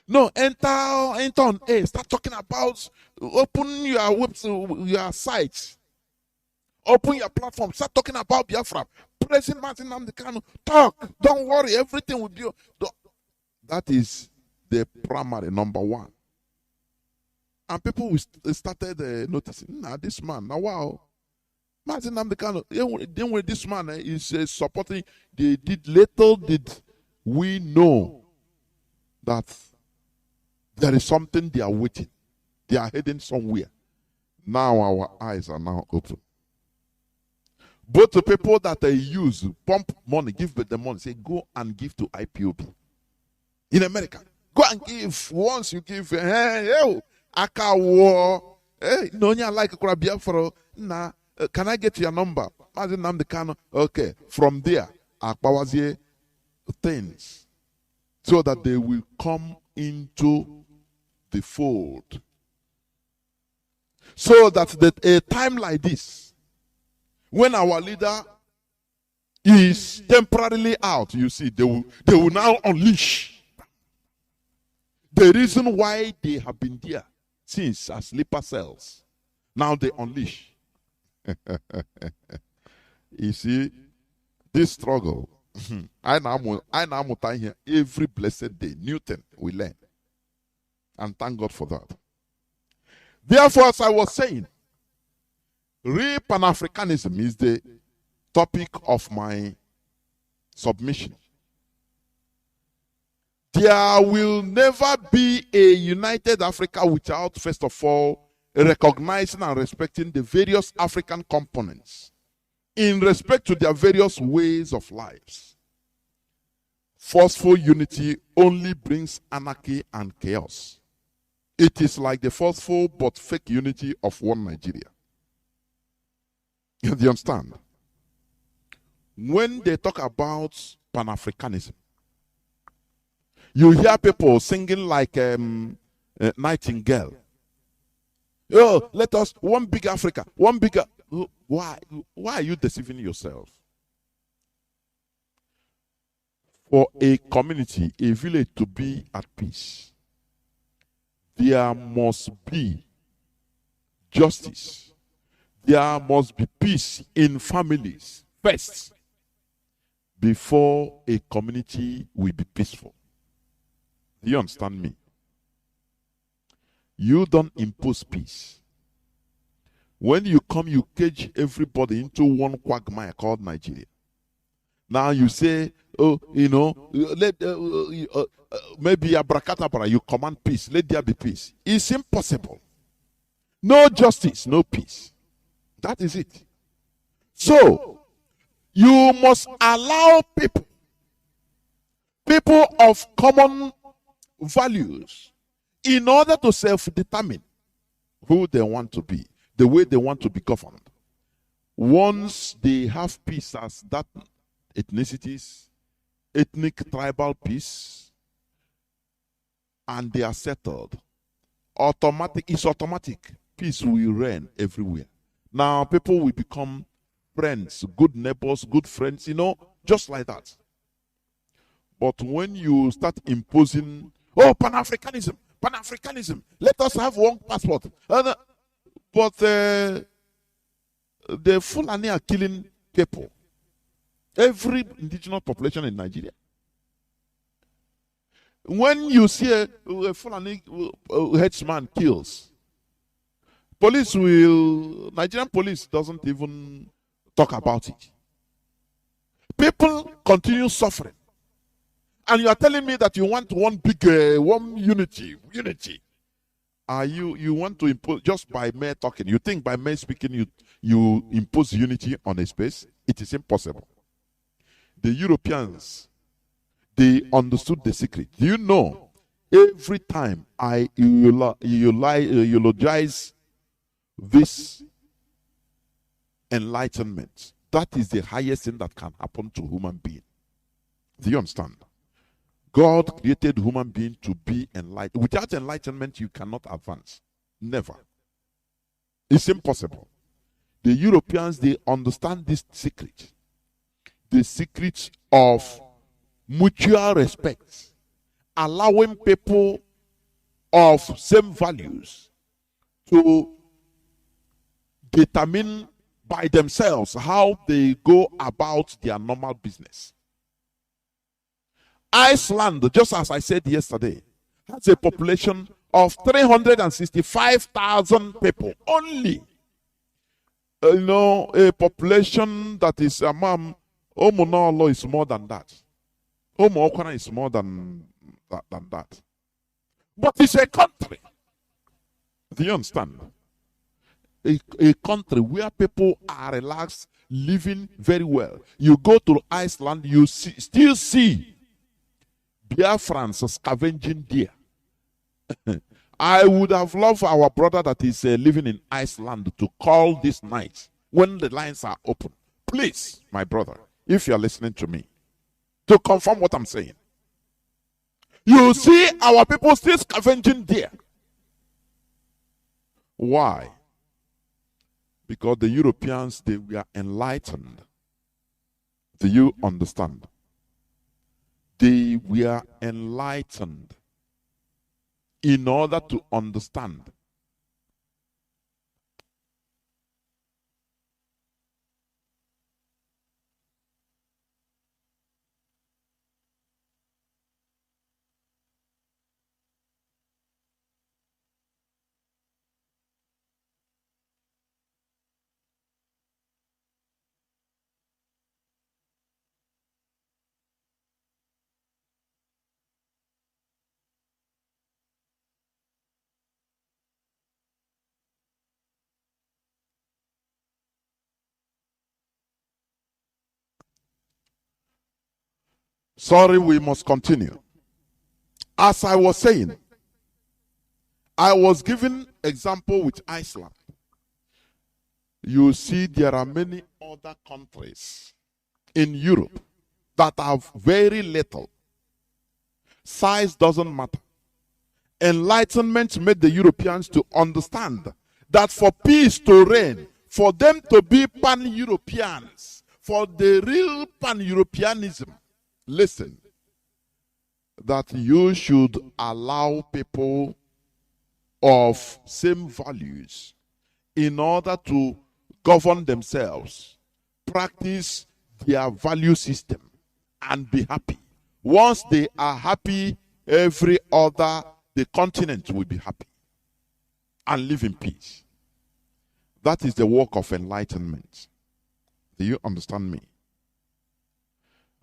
No, enter on A. Start talking about, open your sites, open your platform. Start talking about Biafra. President Mazi Nnamdi Kanu, talk. Don't worry, everything will be. That is the primary number one. And people started noticing, this man, now wow, Mazi Nnamdi Kanu. Then when this man is supporting, little did we know that there is something they are waiting. They are heading somewhere. Now our eyes are now open. Both the people that they use, pump money, give the money, say go and give to IPOB. In America, go and give. Once you give, Aka war, no like Biafra. Nah, can I get your number? Mazi Nnamdi Kanu. Okay, from there, Akbawazie things, so that they will come into the fold. So that a time like this, when our leader is temporarily out, you see, they will now unleash. The reason why they have been there since as sleeper cells, now they unleash. You see, this struggle, I now here every blessed day, Newton, we learn. And thank God for that. Therefore, as I was saying, real Pan-Africanism is the topic of my submission. There will never be a united Africa without, first of all, recognizing and respecting the various African components in respect to their various ways of lives. Forceful unity only brings anarchy and chaos. It is like the forceful but fake unity of one Nigeria. You understand? When they talk about Pan-Africanism, you hear people singing like Nightingale. Oh, let us, one big Africa, one bigger. Why are you deceiving yourself? For a community, a village to be at peace, there must be justice. There must be peace in families first, before a community will be peaceful. Do you understand me? You don't impose peace. When you come, you cage everybody into one quagmire called Nigeria. Now you say, maybe abracadabra, you command peace, let there be peace. It's impossible. No justice, no peace. That is it. So, you must allow people of common values, in order to self-determine who they want to be, the way they want to be governed. Once they have peace as that ethnicities, ethnic tribal peace, and they are settled, it's automatic. Peace will reign everywhere. Now people will become friends, good neighbors, good friends, just like that. But when you start imposing, Pan-Africanism, let us have one passport. But the Fulani are killing people. Every indigenous population in Nigeria. When you see a Fulani headsman kills, Nigerian police doesn't even talk about it. People continue suffering. And you are telling me that you want one big, one unity. You want to impose just by mere talking? You think by mere speaking you impose unity on a space? It is impossible. The Europeans, they understood the secret. Do you know Every time I eulogize this enlightenment, that is the highest thing that can happen to human being. Do you understand? God created human being to be enlightened. Without enlightenment, you cannot advance. Never. It's impossible. The Europeans, they understand this secret. The secret of mutual respect, allowing people of same values to determine by themselves how they go about their normal business. Iceland, just as I said yesterday, has a population of 365,000 people only. A population that is Omonolo is more than that. Omo Okwana is more than that. But it's a country. Do you understand? A country where people are relaxed, living very well. You go to Iceland, you still see Biafrans scavenging deer. I would have loved our brother that is living in Iceland to call this night when the lines are open. Please, my brother, if you are listening to me, to confirm what I'm saying. You see our people still scavenging deer. Why? Because the Europeans, they were enlightened. Do you understand? They were enlightened in order to understand. Sorry, we must continue. As I was saying, I was giving example with Iceland. You see, there are many other countries in Europe that have very little. Size doesn't matter. Enlightenment made the Europeans to understand that for peace to reign, for them to be pan-Europeans, for the real pan-Europeanism, listen, that you should allow people of same values in order to govern themselves, practice their value system, and be happy. Once they are happy, the continent will be happy and live in peace. That is the work of enlightenment. Do you understand me?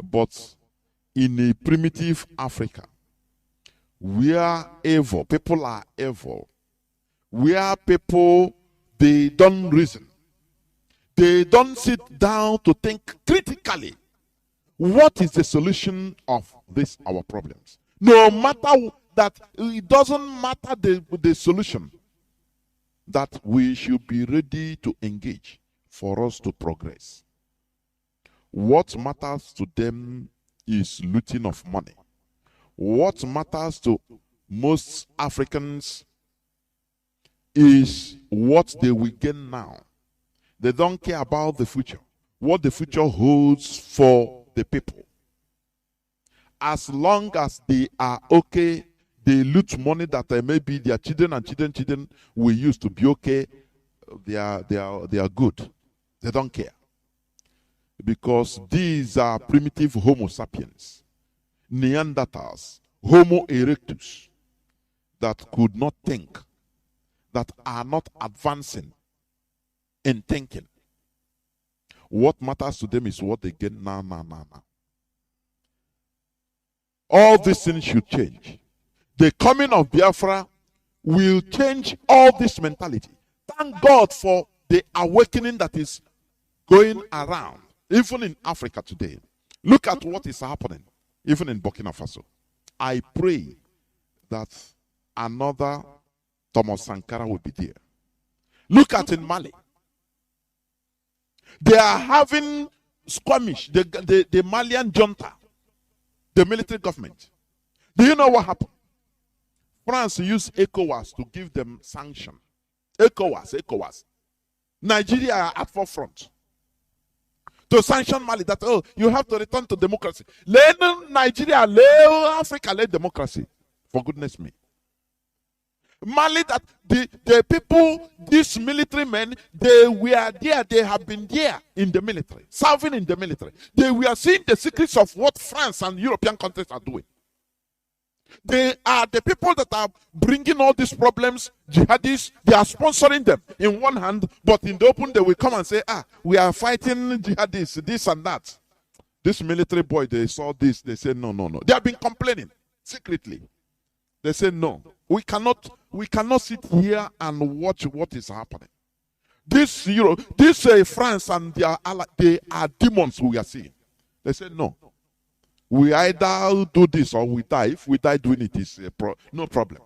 But in a primitive Africa, where people are evil, where people, they don't reason, they don't sit down to think critically, what is the solution of our problems? No matter that, it doesn't matter the solution, that we should be ready to engage for us to progress. What matters to them is looting of money. What matters to most Africans is what they will gain now. They don't care about the future, what the future holds for the people. As long as they are okay, they loot money that maybe their children and children will use to be okay, they are good. They don't care. Because these are primitive Homo sapiens, Neanderthals, Homo erectus, that could not think, that are not advancing in thinking. What matters to them is what they get now. All these things should change. The coming of Biafra will change all this mentality. Thank God for the awakening that is going around, even in Africa today. Look at what is happening, even in Burkina Faso. I pray that another Thomas Sankara will be there. Look at in Mali. They are having skirmish, the Malian junta, the military government. Do you know what happened? France used ECOWAS to give them sanction. ECOWAS. Nigeria are at forefront to sanction Mali that, oh, you have to return to democracy. Let Nigeria, let Africa, let democracy. For goodness me. Mali, that the people, these military men, they were there, they have been there in the military, serving in the military. They were seeing the secrets of what France and European countries are doing. They are the people that are bringing all these problems, jihadists. They are sponsoring them in one hand, but in the open they will come and say, we are fighting jihadists, this and that. This military boy, they saw this, they said, no. They have been complaining secretly. They say, no, we cannot sit here and watch what is happening. This France and their allies, they are demons we are seeing. They say, no. We either do this or we die. If we die doing it, is no problem.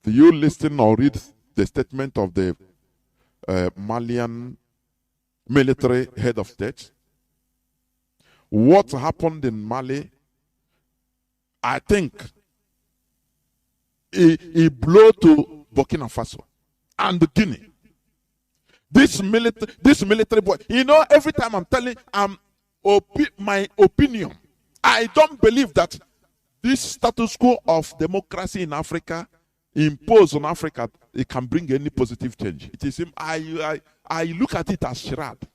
Do you listen or read the statement of the Malian military head of state? What happened in Mali, I think, he blew to Burkina Faso and Guinea. This military boy, you know, every time I'm telling my opinion, I don't believe that this status quo of democracy in Africa imposed on Africa, it can bring any positive change. It is I look at it as charade.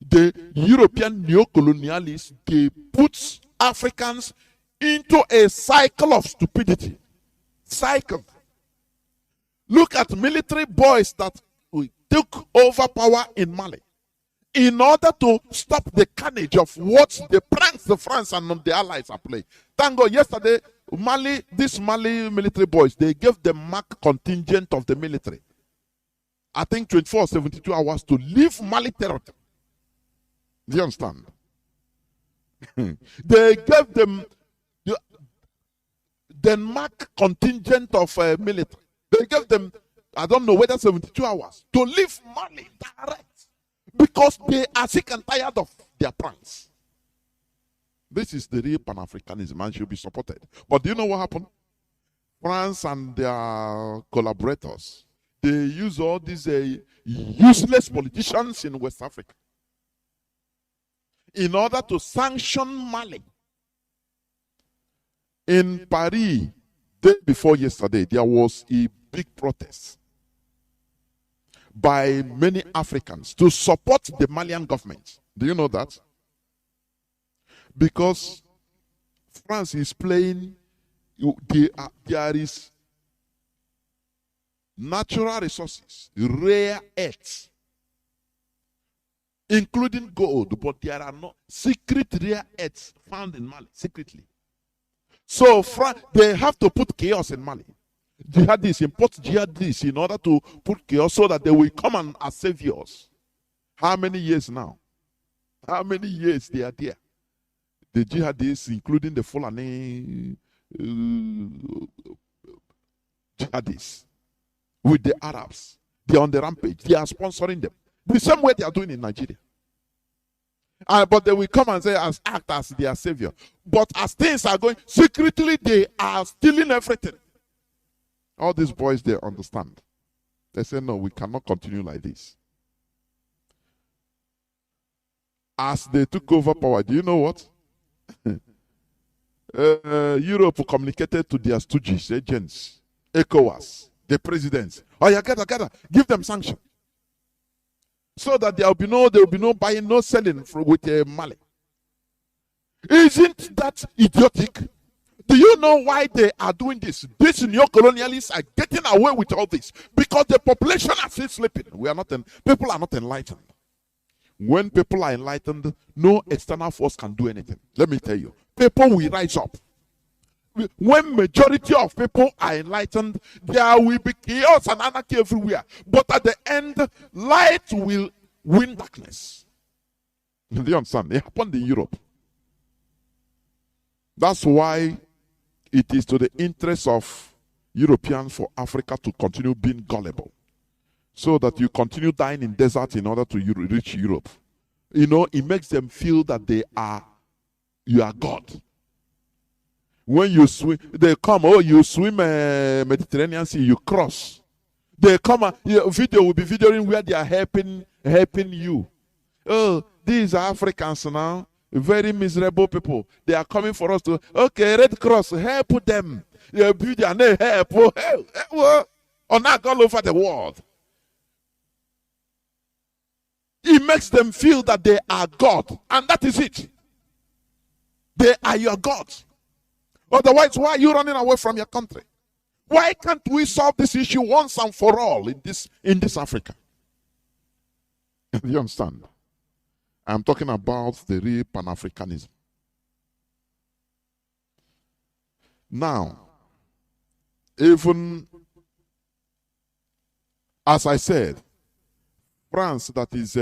The European neo-colonialists, they put Africans into a cycle of stupidity. Cycle. Look at military boys that took over power in Mali in order to stop the carnage of what the pranks the France and the allies are playing. Thank God, yesterday, these Mali military boys, they gave the MAC contingent of the military, I think 24 or 72 hours to leave Mali territory. Do you understand? They gave them the MAC contingent of military. They gave them, I don't know whether 72 hours to leave Mali direct because they are sick and tired of their pranks. This is the real Pan-Africanism and should be supported. But do you know what happened? France and their collaborators, they use all these useless politicians in West Africa in order to sanction Mali. In Paris, day before yesterday, there was a big protest by many Africans to support the Malian government. Do you know that? Because France is playing, there is natural resources, rare earths, including gold, but there are no secret rare earths found in Mali, secretly. So they have to put chaos in Mali. Jihadists import jihadists in order to put chaos so that they will come and as saviors. How many years now? How many years they are there? The jihadists, including the Fulani jihadists, with the Arabs, they are on the rampage. They are sponsoring them. The same way they are doing in Nigeria. But they will come and say, act as their savior. But as things are going, secretly they are stealing everything. All these boys, they understand. They say, no, we cannot continue like this. As they took over power, do you know what? Europe communicated to their stooges, agents, ECOWAS, the presidents. Oh, yeah, gather, give them sanction. So that there will be no buying, no selling with Mali. Isn't that idiotic? Do you know why they are doing this? These neo-colonialists are getting away with all this because the population are still sleeping. People are not enlightened. When people are enlightened, no external force can do anything. Let me tell you, people will rise up. When majority of people are enlightened, there will be chaos and anarchy everywhere. But at the end, light will win darkness. Do you understand? It happened in Europe. That's why it is to the interest of Europeans for Africa to continue being gullible, so that you continue dying in desert in order to reach Europe. You know, it makes them feel that you are God. When you swim, they come, oh, you swim Mediterranean Sea, you cross. They come, video will be videoing where they are helping you. Oh, these are Africans now, very miserable people. They are coming for us to, okay, Red Cross, help them. You build and they help. On that all over the world. It makes them feel that they are God, and that is it. They are your gods. Otherwise, why are you running away from your country? Why can't we solve this issue once and for all in this Africa? Do you understand? I'm talking about the real Pan-Africanism. Now, even as I said, France, that is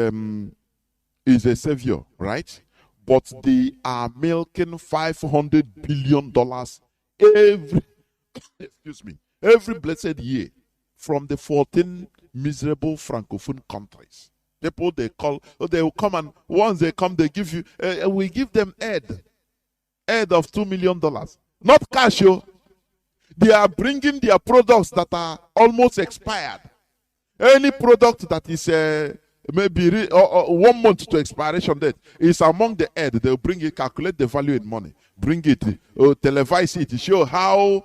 a savior, right? But they are milking $500 billion every blessed year from the 14 miserable Francophone countries. People they will come, and once they come, they give you, we give them aid of $2 million. Not cash, yo. They are bringing their products that are almost expired. Any product that is maybe 1 month to expiration date is among the aid. They'll bring it, calculate the value in money, bring it, televise it, show how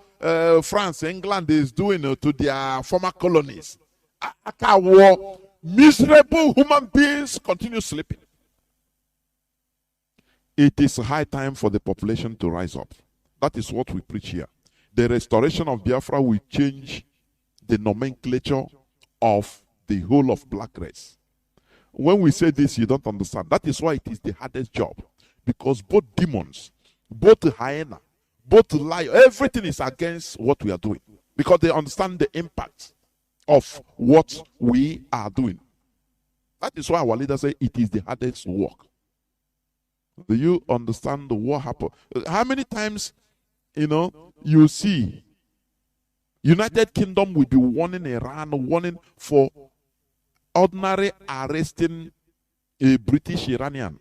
France, England is doing to their former colonies. Miserable human beings continue sleeping. It is high time for the population to rise up. That is what we preach here. The restoration of Biafra will change the nomenclature of the whole of black race. When we say this, you don't understand. That is why it is the hardest job. Because both demons, both hyena, both liar, everything is against what we are doing. Because they understand the impact of what we are doing. That is why our leaders say it is the hardest work. Do you understand what happened? How many times, you see United Kingdom will be warning Iran, warning for ordinary arresting a British Iranian.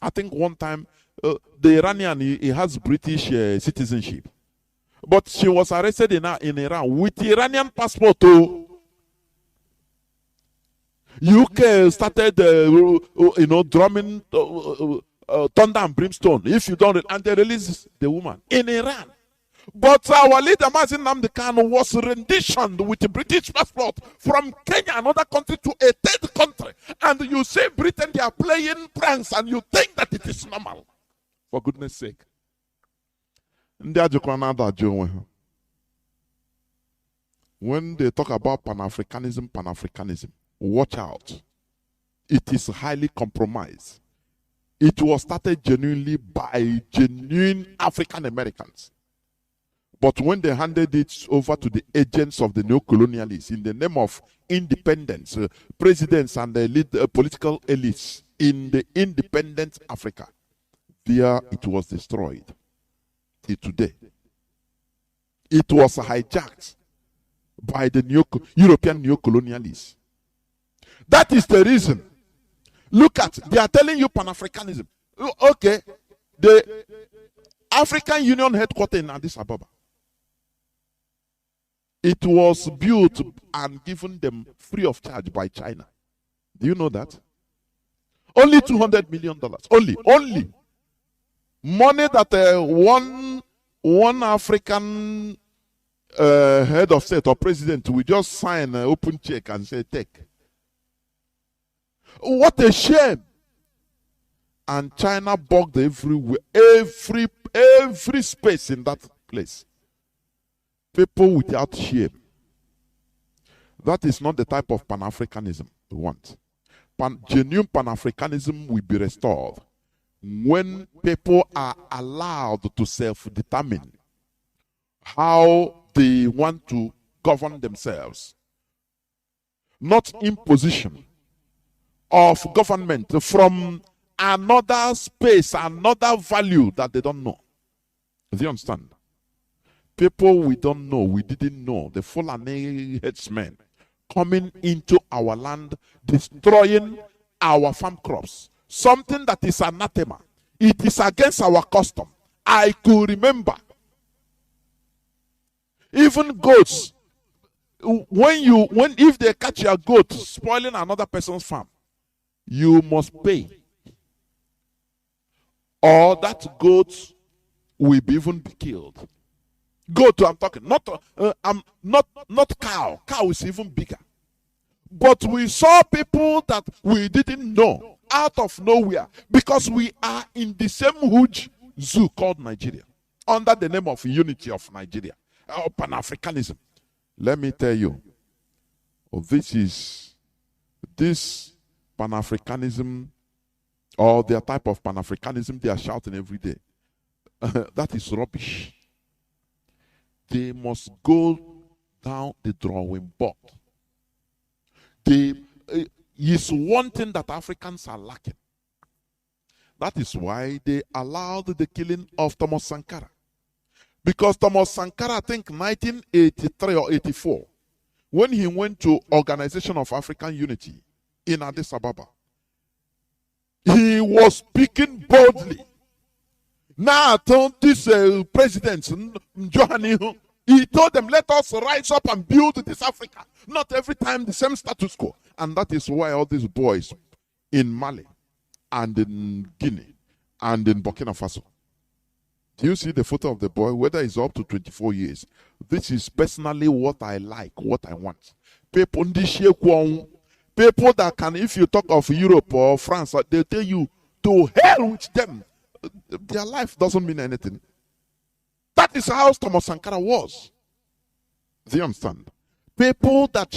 I think one time the Iranian, he has British citizenship. But she was arrested in Iran with Iranian passport too. UK started, drumming thunder and brimstone. If you don't, and they release the woman in Iran. But our leader, Mazi Nnamdi Kanu, was renditioned with a British passport from Kenya, another country, to a third country. And you say Britain, they are playing pranks, and you think that it is normal. For goodness sake. When they talk about Pan-Africanism, watch out. It is highly compromised. It was started genuinely by genuine African Americans. But when they handed it over to the agents of the neo-colonialists in the name of independence, presidents and the political elites in the independent Africa, there it was destroyed. Till today. It was hijacked by the European neo-colonialists. That is the reason. Look at, they are telling you Pan-Africanism. Okay, the African Union headquarters in Addis Ababa. It was built and given them free of charge by China. Do you know that? Only $200 million. Only. Money that one African head of state or president will just sign an open check and say, take. What a shame. And China bugged everywhere, every space in that place. People without shame. That is not the type of Pan-Africanism we want. Genuine Pan-Africanism will be restored when people are allowed to self-determine how they want to govern themselves. Not imposition of government from another space, another value that they don't know. Do you understand? people we don't know, we didn't know, the Fulani headsmen coming into our land, destroying our farm crops, something that is anathema. It is against our custom. I could remember even goats. If they catch your goat spoiling another person's farm, you must pay, or that goat will be even be killed. Goat, I'm talking, not cow. Cow is even bigger. But we saw people that we didn't know out of nowhere, because we are in the same huge zoo called Nigeria, under the name of Unity of Nigeria, or Pan-Africanism. Let me tell you, this Pan-Africanism, or their type of Pan-Africanism they are shouting every day, that is rubbish. They must go down the drawing board. Is one thing that Africans are lacking. That is why they allowed the killing of Thomas Sankara. Because Thomas Sankara, I think 1983 or 84, when he went to Organization of African Unity in Addis Ababa, he was speaking boldly. Now, this president, Johani, he told them, let us rise up and build this Africa. Not every time the same status quo. And that is why all these boys in Mali and in Guinea and in Burkina Faso. Do you see the photo of the boy, whether he's up to 24 years? This is personally what I like, what I want. People that can, if you talk of Europe or France, they'll tell you, to hell with them. Their life doesn't mean anything. That is how Thomas Sankara was. Do you understand? People that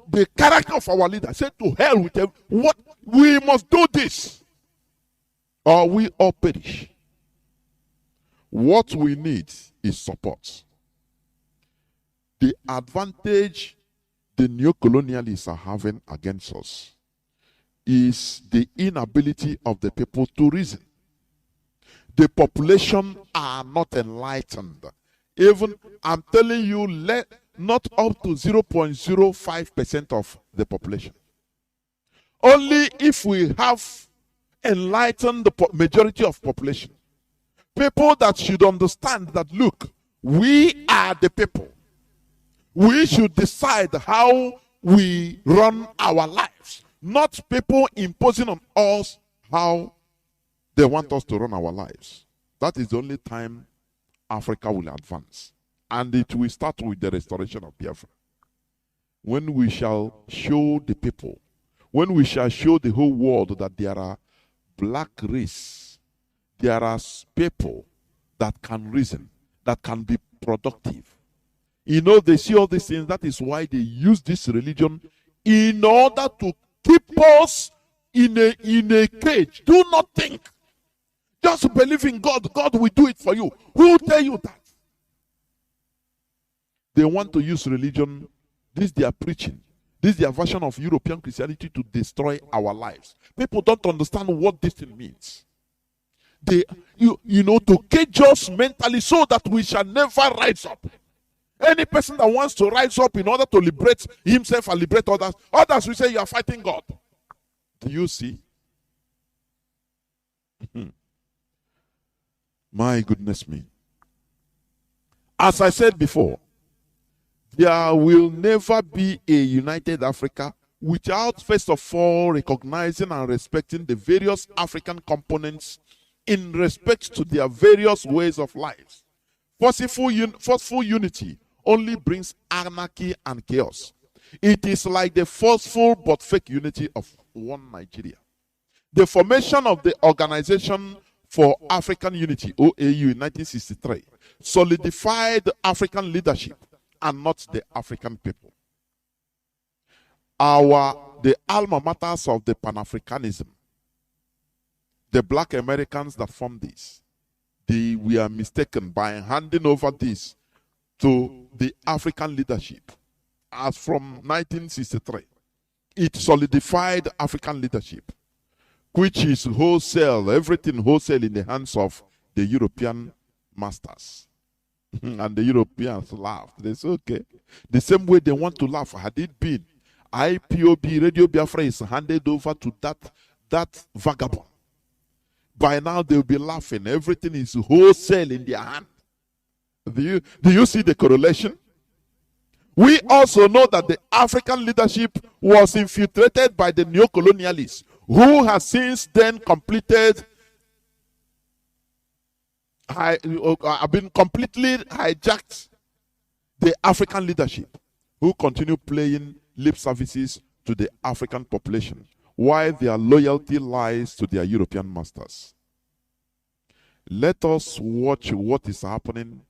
the character of our leader said, to hell with them. What? We must do this, or we all perish. What we need is support. The advantage the neo-colonialists are having against us is the inability of the people to reason. The population are not enlightened. Even, I'm telling you, not up to 0.05% of the population. Only if we have enlightened the majority of population, people that should understand that, look, we are the people. We should decide how we run our lives, not people imposing on us how they want us to run our lives. That is the only time Africa will advance. And it will start with the restoration of Biafra. When we shall show the people, when we shall show the whole world that there are black race, there are people that can reason, that can be productive. You know, they see all these things. That is why they use this religion in order to keep us in a cage. Do not think. Just believe in God. God will do it for you. Who will tell you that? They want to use religion. This they are preaching. This is their version of European Christianity to destroy our lives. People don't understand what this thing means. They, to cage us mentally so that we shall never rise up. Any person that wants to rise up in order to liberate himself and liberate others, others will say you are fighting God. Do you see? My goodness me. As I said before, there will never be a united Africa without first of all recognizing and respecting the various African components in respect to their various ways of life. Forceful unity only brings anarchy and chaos. It is like the forceful but fake unity of one Nigeria. The formation of the Organization for African Unity, OAU, in 1963, solidified African leadership and not the African people. The alma maters of the Pan-Africanism, the black Americans that formed this, they were mistaken by handing over this to the African leadership. As from 1963, it solidified African leadership, which is wholesale, everything wholesale in the hands of the European masters. And the Europeans laughed. They said, okay. The same way they want to laugh, had it been IPOB, Radio Biafra is handed over to that vagabond. By now they'll be laughing. Everything is wholesale in their hand. Do you see the correlation? We also know that the African leadership was infiltrated by the neo-colonialists, who have since then been completely hijacked the African leadership, who continue playing lip services to the African population, while their loyalty lies to their European masters. Let us watch what is happening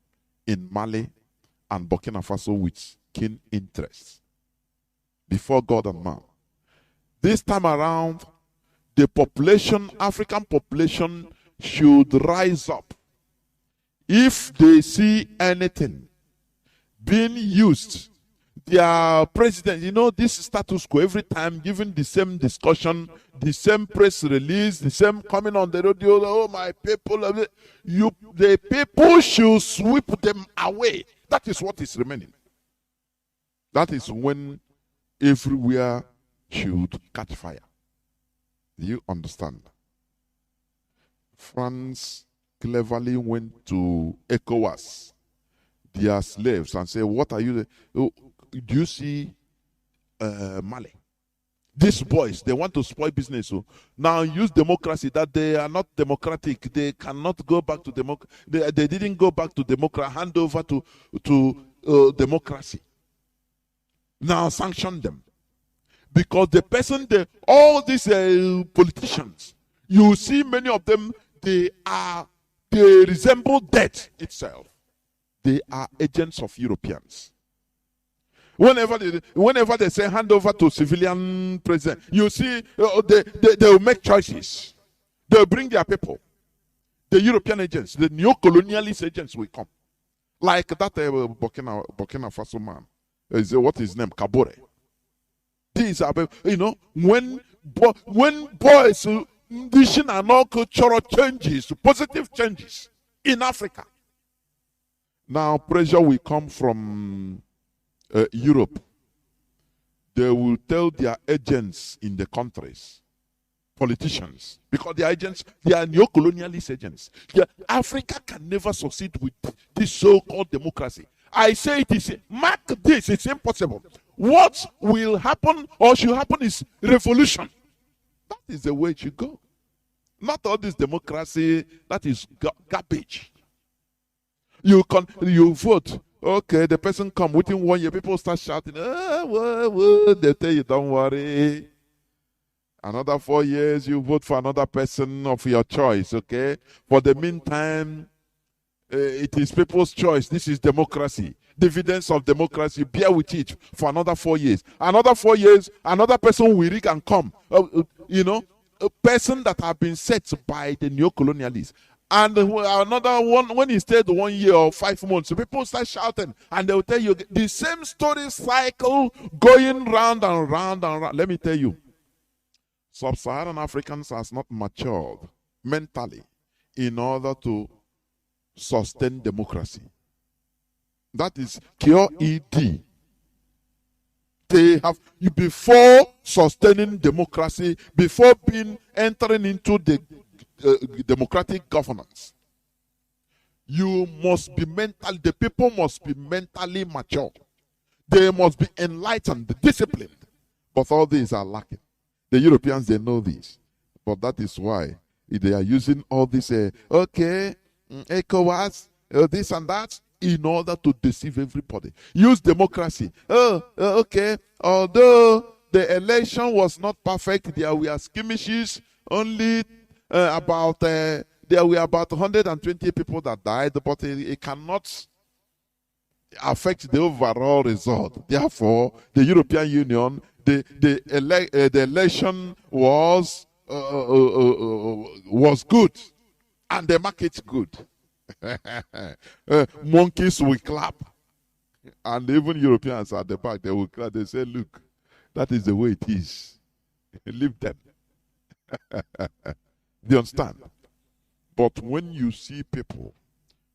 in Mali and Burkina Faso with keen interest before God and man. This time around, the population, African population, should rise up. If they see anything being used, their president, this status quo, every time giving the same discussion, the same press release, the same coming on the radio, oh my people, the people should sweep them away. That is what is remaining. That is when everywhere should catch fire. Do you understand? France cleverly went to ECOWAS, their slaves, and said, what are you? Do you see Mali? These boys, they want to spoil business. So now use democracy, that they are not democratic. They cannot go back to democracy. They didn't go back to democracy, hand over to democracy. Now sanction them. Because the person, all these politicians, you see many of them, they resemble death itself. They are agents of Europeans. Whenever they say hand over to civilian president, you see they will make choices. They will bring their people. The European agents, the neo-colonialist agents will come. Like that Burkina Faso man. What is his name? Kabore. These are, when boys dishing and all cultural changes, positive changes in Africa. Now pressure will come from Europe. They will tell their agents in the countries, politicians, because their agents, they are neo-colonialist agents. Africa can never succeed with this so-called democracy. I say it is, mark this, it's impossible. What will happen or should happen is revolution. That is the way it should go. Not all this democracy, that is garbage. You vote. Okay, the person come within 1 year, people start shouting, they tell you, don't worry. Another 4 years, you vote for another person of your choice, okay? For the meantime, it is people's choice. This is democracy. Dividends of democracy. Bear with it for another 4 years. Another 4 years, another person will rig and come. A person that have been set by the neo-colonialists. And another one, when he stayed 1 year or 5 months, people start shouting, and they will tell you the same story cycle going round and round and round. Let me tell you, sub-Saharan Africans has not matured mentally in order to sustain democracy. That is cure ED. They have, before sustaining democracy, before entering into the democratic governance, you must be the people must be mentally mature. They must be enlightened, disciplined. But all these are lacking. The Europeans, they know this. But that is why they are using all this, ECOWAS, this and that, in order to deceive everybody. Use democracy. Okay, although the election was not perfect, there were skirmishes, only there were about 120 people that died, but it cannot affect the overall result. Therefore, the European Union, the election was good, and the market good. Monkeys will clap, and even Europeans at the back, they will clap. They say, "Look, that is the way it is. Leave them." Do you understand? But when you see people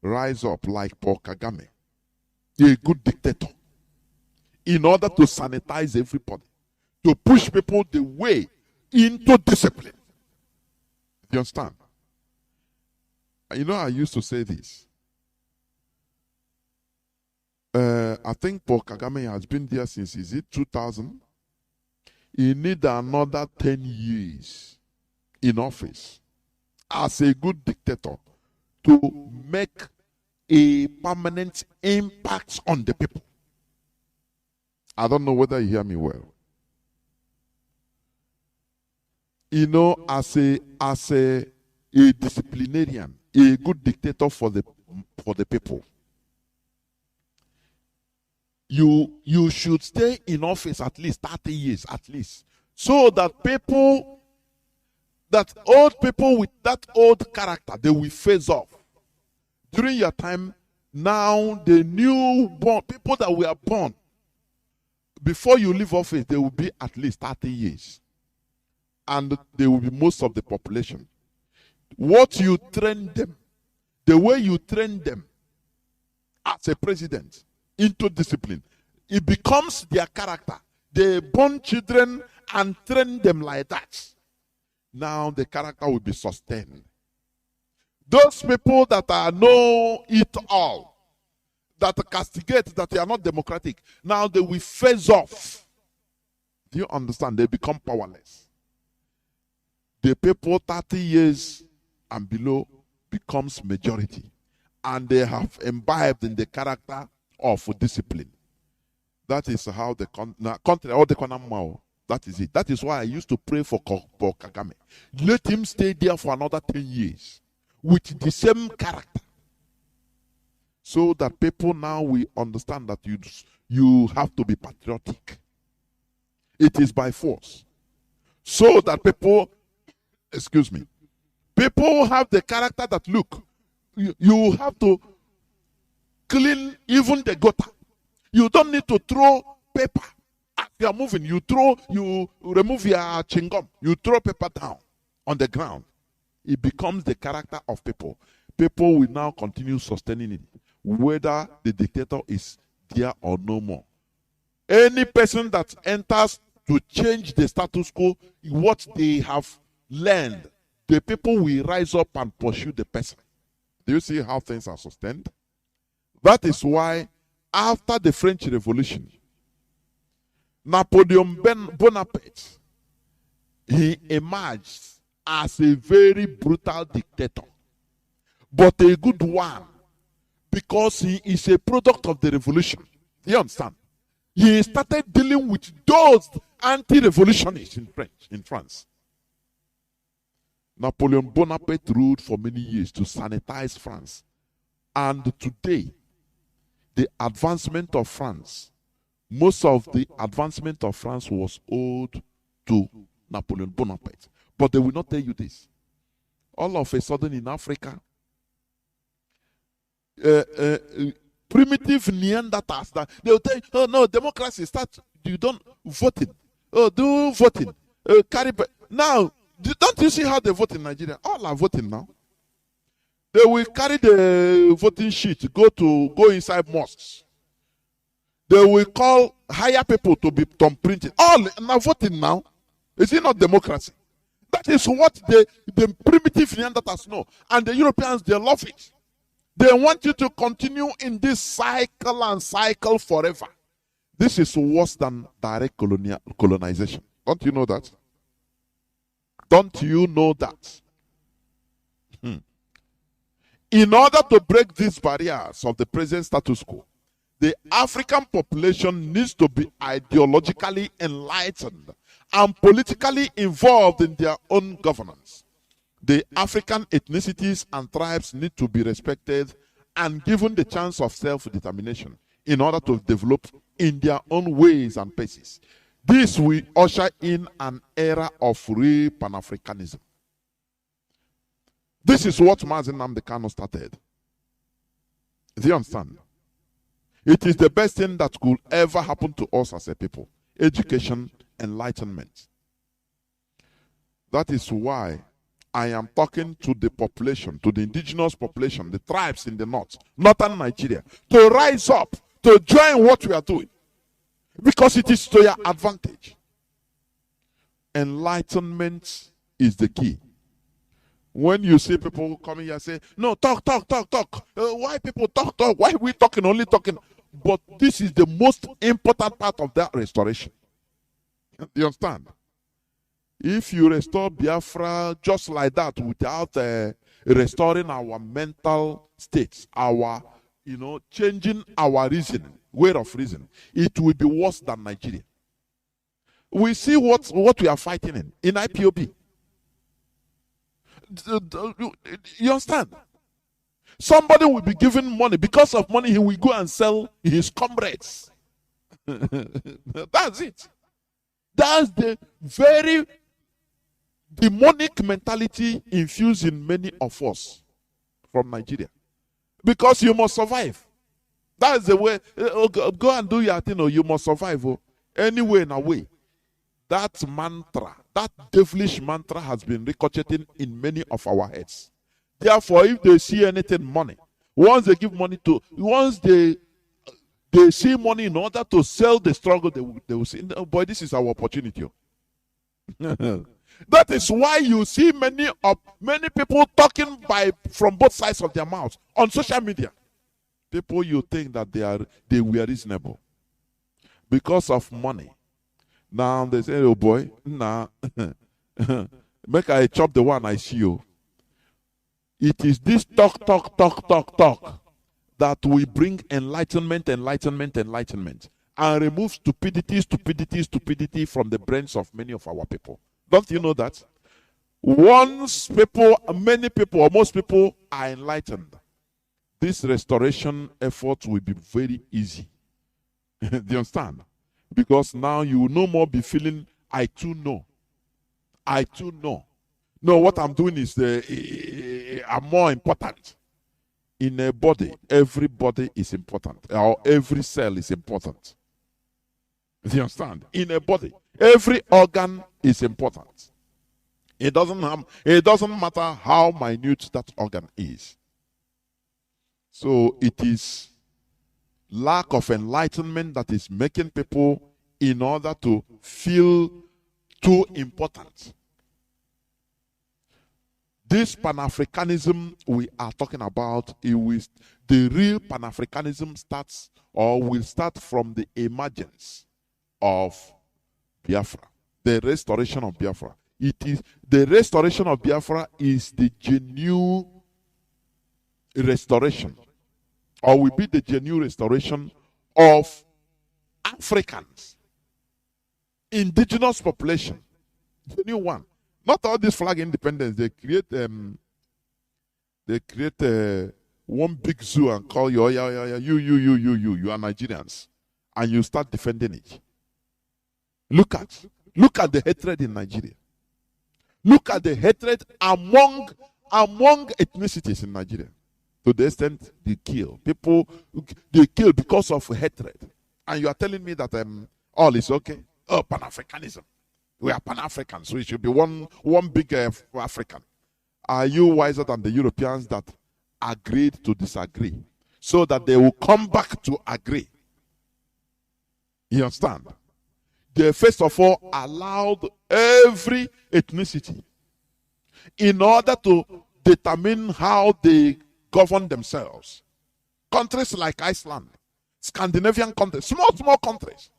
rise up like Paul Kagame, a good dictator, in order to sanitize everybody, to push people the way into discipline. Do you understand? You know, I used to say this. I think Paul Kagame has been there since, is it 2000? He needs another 10 years in office as a good dictator to make a permanent impact on the people. I don't know whether you hear me well. You know, as a disciplinarian, a good dictator for the people, you should stay in office at least 30 years, at least, so that old people with that old character, they will phase off. During your time, now the newborn people that were born, before you leave office, they will be at least 30 years. And they will be most of the population. What you train them, the way you train them as a president into discipline, it becomes their character. They born children and train them like that. Now the character will be sustained. Those people that are know it all, that castigate, that they are not democratic, now they will phase off. Do you understand? They become powerless. The people 30 years and below becomes majority. And they have imbibed in the character of discipline. That is how the country, or the Konamao, that is it. That is why I used to pray for Kagame. Let him stay there for another 10 years with the same character. So that people now will understand that you have to be patriotic. It is by force. So that people have the character that, look, you have to clean even the gutter. You don't need to throw paper. As you are moving, you remove your chewing gum, you throw paper down on the ground. It becomes the character of people. People will now continue sustaining it, whether the dictator is there or no more. Any person that enters to change the status quo, what they have learned, the people will rise up and pursue the person. Do you see how things are sustained? That is why after the French Revolution, Napoleon Bonaparte, he emerged as a very brutal dictator, but a good one, because he is a product of the revolution. Do you understand? He started dealing with those anti-revolutionists in France. Napoleon Bonaparte ruled for many years to sanitize France. And today, the advancement of France, most of the advancement of France was owed to Napoleon Bonaparte. But they will not tell you this. All of a sudden in Africa, primitive Neanderthals, that they will tell you, oh no, democracy starts, you don't voting. Oh, do voting. Now, don't you see how they vote in Nigeria? All are voting now. They will carry the voting sheet, go inside mosques. They will hire people to be thumbprinted. All now voting now. Is it not democracy? That is what the primitive Neanderthals know. And the Europeans, they love it. They want you to continue in this cycle forever. This is worse than direct colonization. Don't you know that? Don't you know that? In order to break these barriers of the present status quo, the African population needs to be ideologically enlightened and politically involved in their own governance. The African ethnicities and tribes need to be respected and given the chance of self-determination in order to develop in their own ways and paces. This will usher in an era of real Pan-Africanism. This is what Mazi Nnamdi Kanu started. Do you understand? It is the best thing that could ever happen to us as a people. Education, enlightenment. That is why I am talking to the population, to the indigenous population, the tribes in the north, northern Nigeria, to rise up, to join what we are doing, because it is to your advantage. Enlightenment is the key. When you see people coming here say, no, talk. Why people talk? Why are we talking, only talking? But this is the most important part of that restoration. You understand? If you restore Biafra just like that without restoring our mental states, our, changing our reasoning, way of reasoning, it will be worse than Nigeria. We see what we are fighting in IPOB. You understand? Somebody will be given money. Because of money, he will go and sell his comrades. That's it. That's the very demonic mentality infused in many of us from Nigeria. Because you must survive. That's the way. Go and do your thing, or you must survive. Anyway, in a way. That mantra, that devilish mantra has been ricocheting in many of our heads. Therefore, if they see anything money, once they give money to, once they see money in order to sell the struggle, they will say, oh boy, this is our opportunity. That is why you see many people talking from both sides of their mouths on social media. People you think that they were reasonable because of money. Now they say, oh boy, nah, make I chop the one I see you. It is this talk that will bring enlightenment, and remove stupidity from the brains of many of our people. Don't you know that? Once many people, or most people are enlightened, this restoration effort will be very easy. Do you understand? Because now you will no more be feeling, I too know. No, what I'm doing is I'm more important. In a body, everybody is important. Or every cell is important. Do you understand? In a body, every organ is important. It doesn't matter how minute that organ is. So it is lack of enlightenment that is making people, in order to feel too important. This Pan-Africanism we are talking about, the real Pan-Africanism will start from the emergence of Biafra, the restoration of Biafra. The restoration of Biafra is the genuine restoration, or will be the genuine restoration of Africans, indigenous population, the new one. Not all this flag independence. They create one big zoo and call you, you are Nigerians, and you start defending it. Look at the hatred in Nigeria. Look at the hatred among ethnicities in Nigeria. To the extent they kill people, they kill because of hatred. And you are telling me that all is okay? Oh, Pan-Africanism. We are Pan-Africans. We should be one big African. Are you wiser than the Europeans that agreed to disagree, so that they will come back to agree? You understand? They first of all allowed every ethnicity in order to determine how they govern themselves. Countries like Iceland, Scandinavian countries, small countries.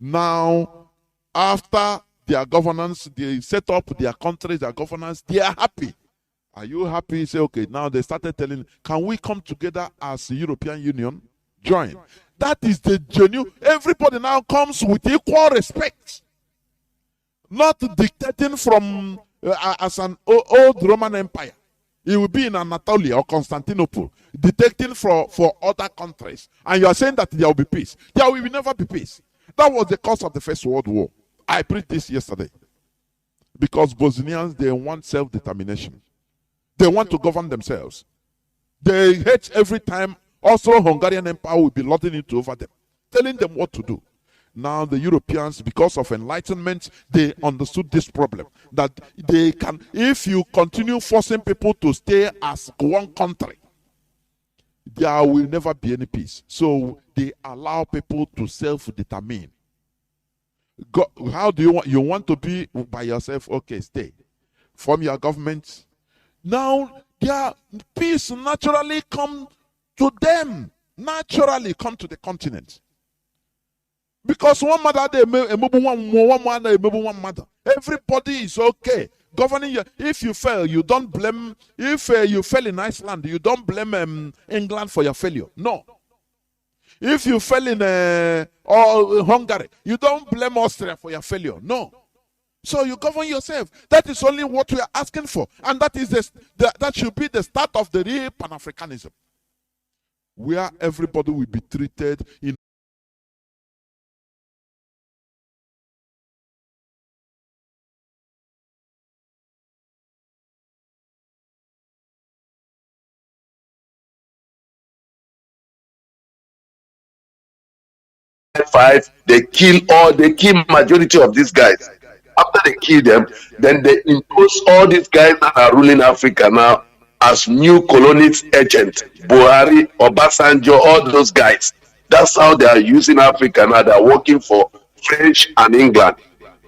Now, after their governance, they set up their countries, their governance, they are happy. Are you happy? Say, okay, now they started telling, can we come together as the European Union? Join. That is the genuine. Everybody now comes with equal respect. Not dictating from, as an old Roman Empire. It will be in Anatolia or Constantinople, dictating for other countries. And you are saying that there will be peace. There will never be peace. That was the cause of the First World War. I preached this yesterday. Because Bosnians, they want self-determination. They want to govern themselves. They hate every time Austro-Hungarian Empire will be lording it over them, telling them what to do. Now the Europeans, because of enlightenment, they understood this problem. That they can, if you continue forcing people to stay as one country, there will never be any peace. So they allow people to self-determine. How do you want to be by yourself? Okay, stay. Form your government. Now their peace naturally come to them. Naturally come to the continent. Because one mother, one mother. Everybody is okay. Governing you. If you fail, you don't blame. If you fail in Iceland, you don't blame England for your failure. No. If you fail in Hungary, you don't blame Austria for your failure. No. So you govern yourself. That is only what we are asking for, and that is that should be the start of the real Pan-Africanism, where everybody will be treated in. They kill majority of these guys. After they kill them, then they impose all these guys that are ruling Africa now as new colonies agents. Buhari, Obasanjo, all those guys. That's how they are using Africa now. They are working for French and England.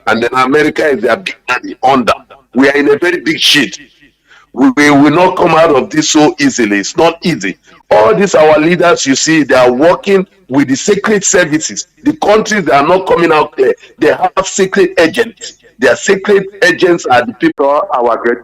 And then America is their big daddy under. We are in a very big shit. We will not come out of this so easily. It's not easy. All these our leaders, you see, they are working with the secret services. The countries that are not coming out there, they have secret agents. Their secret agents are the people, our great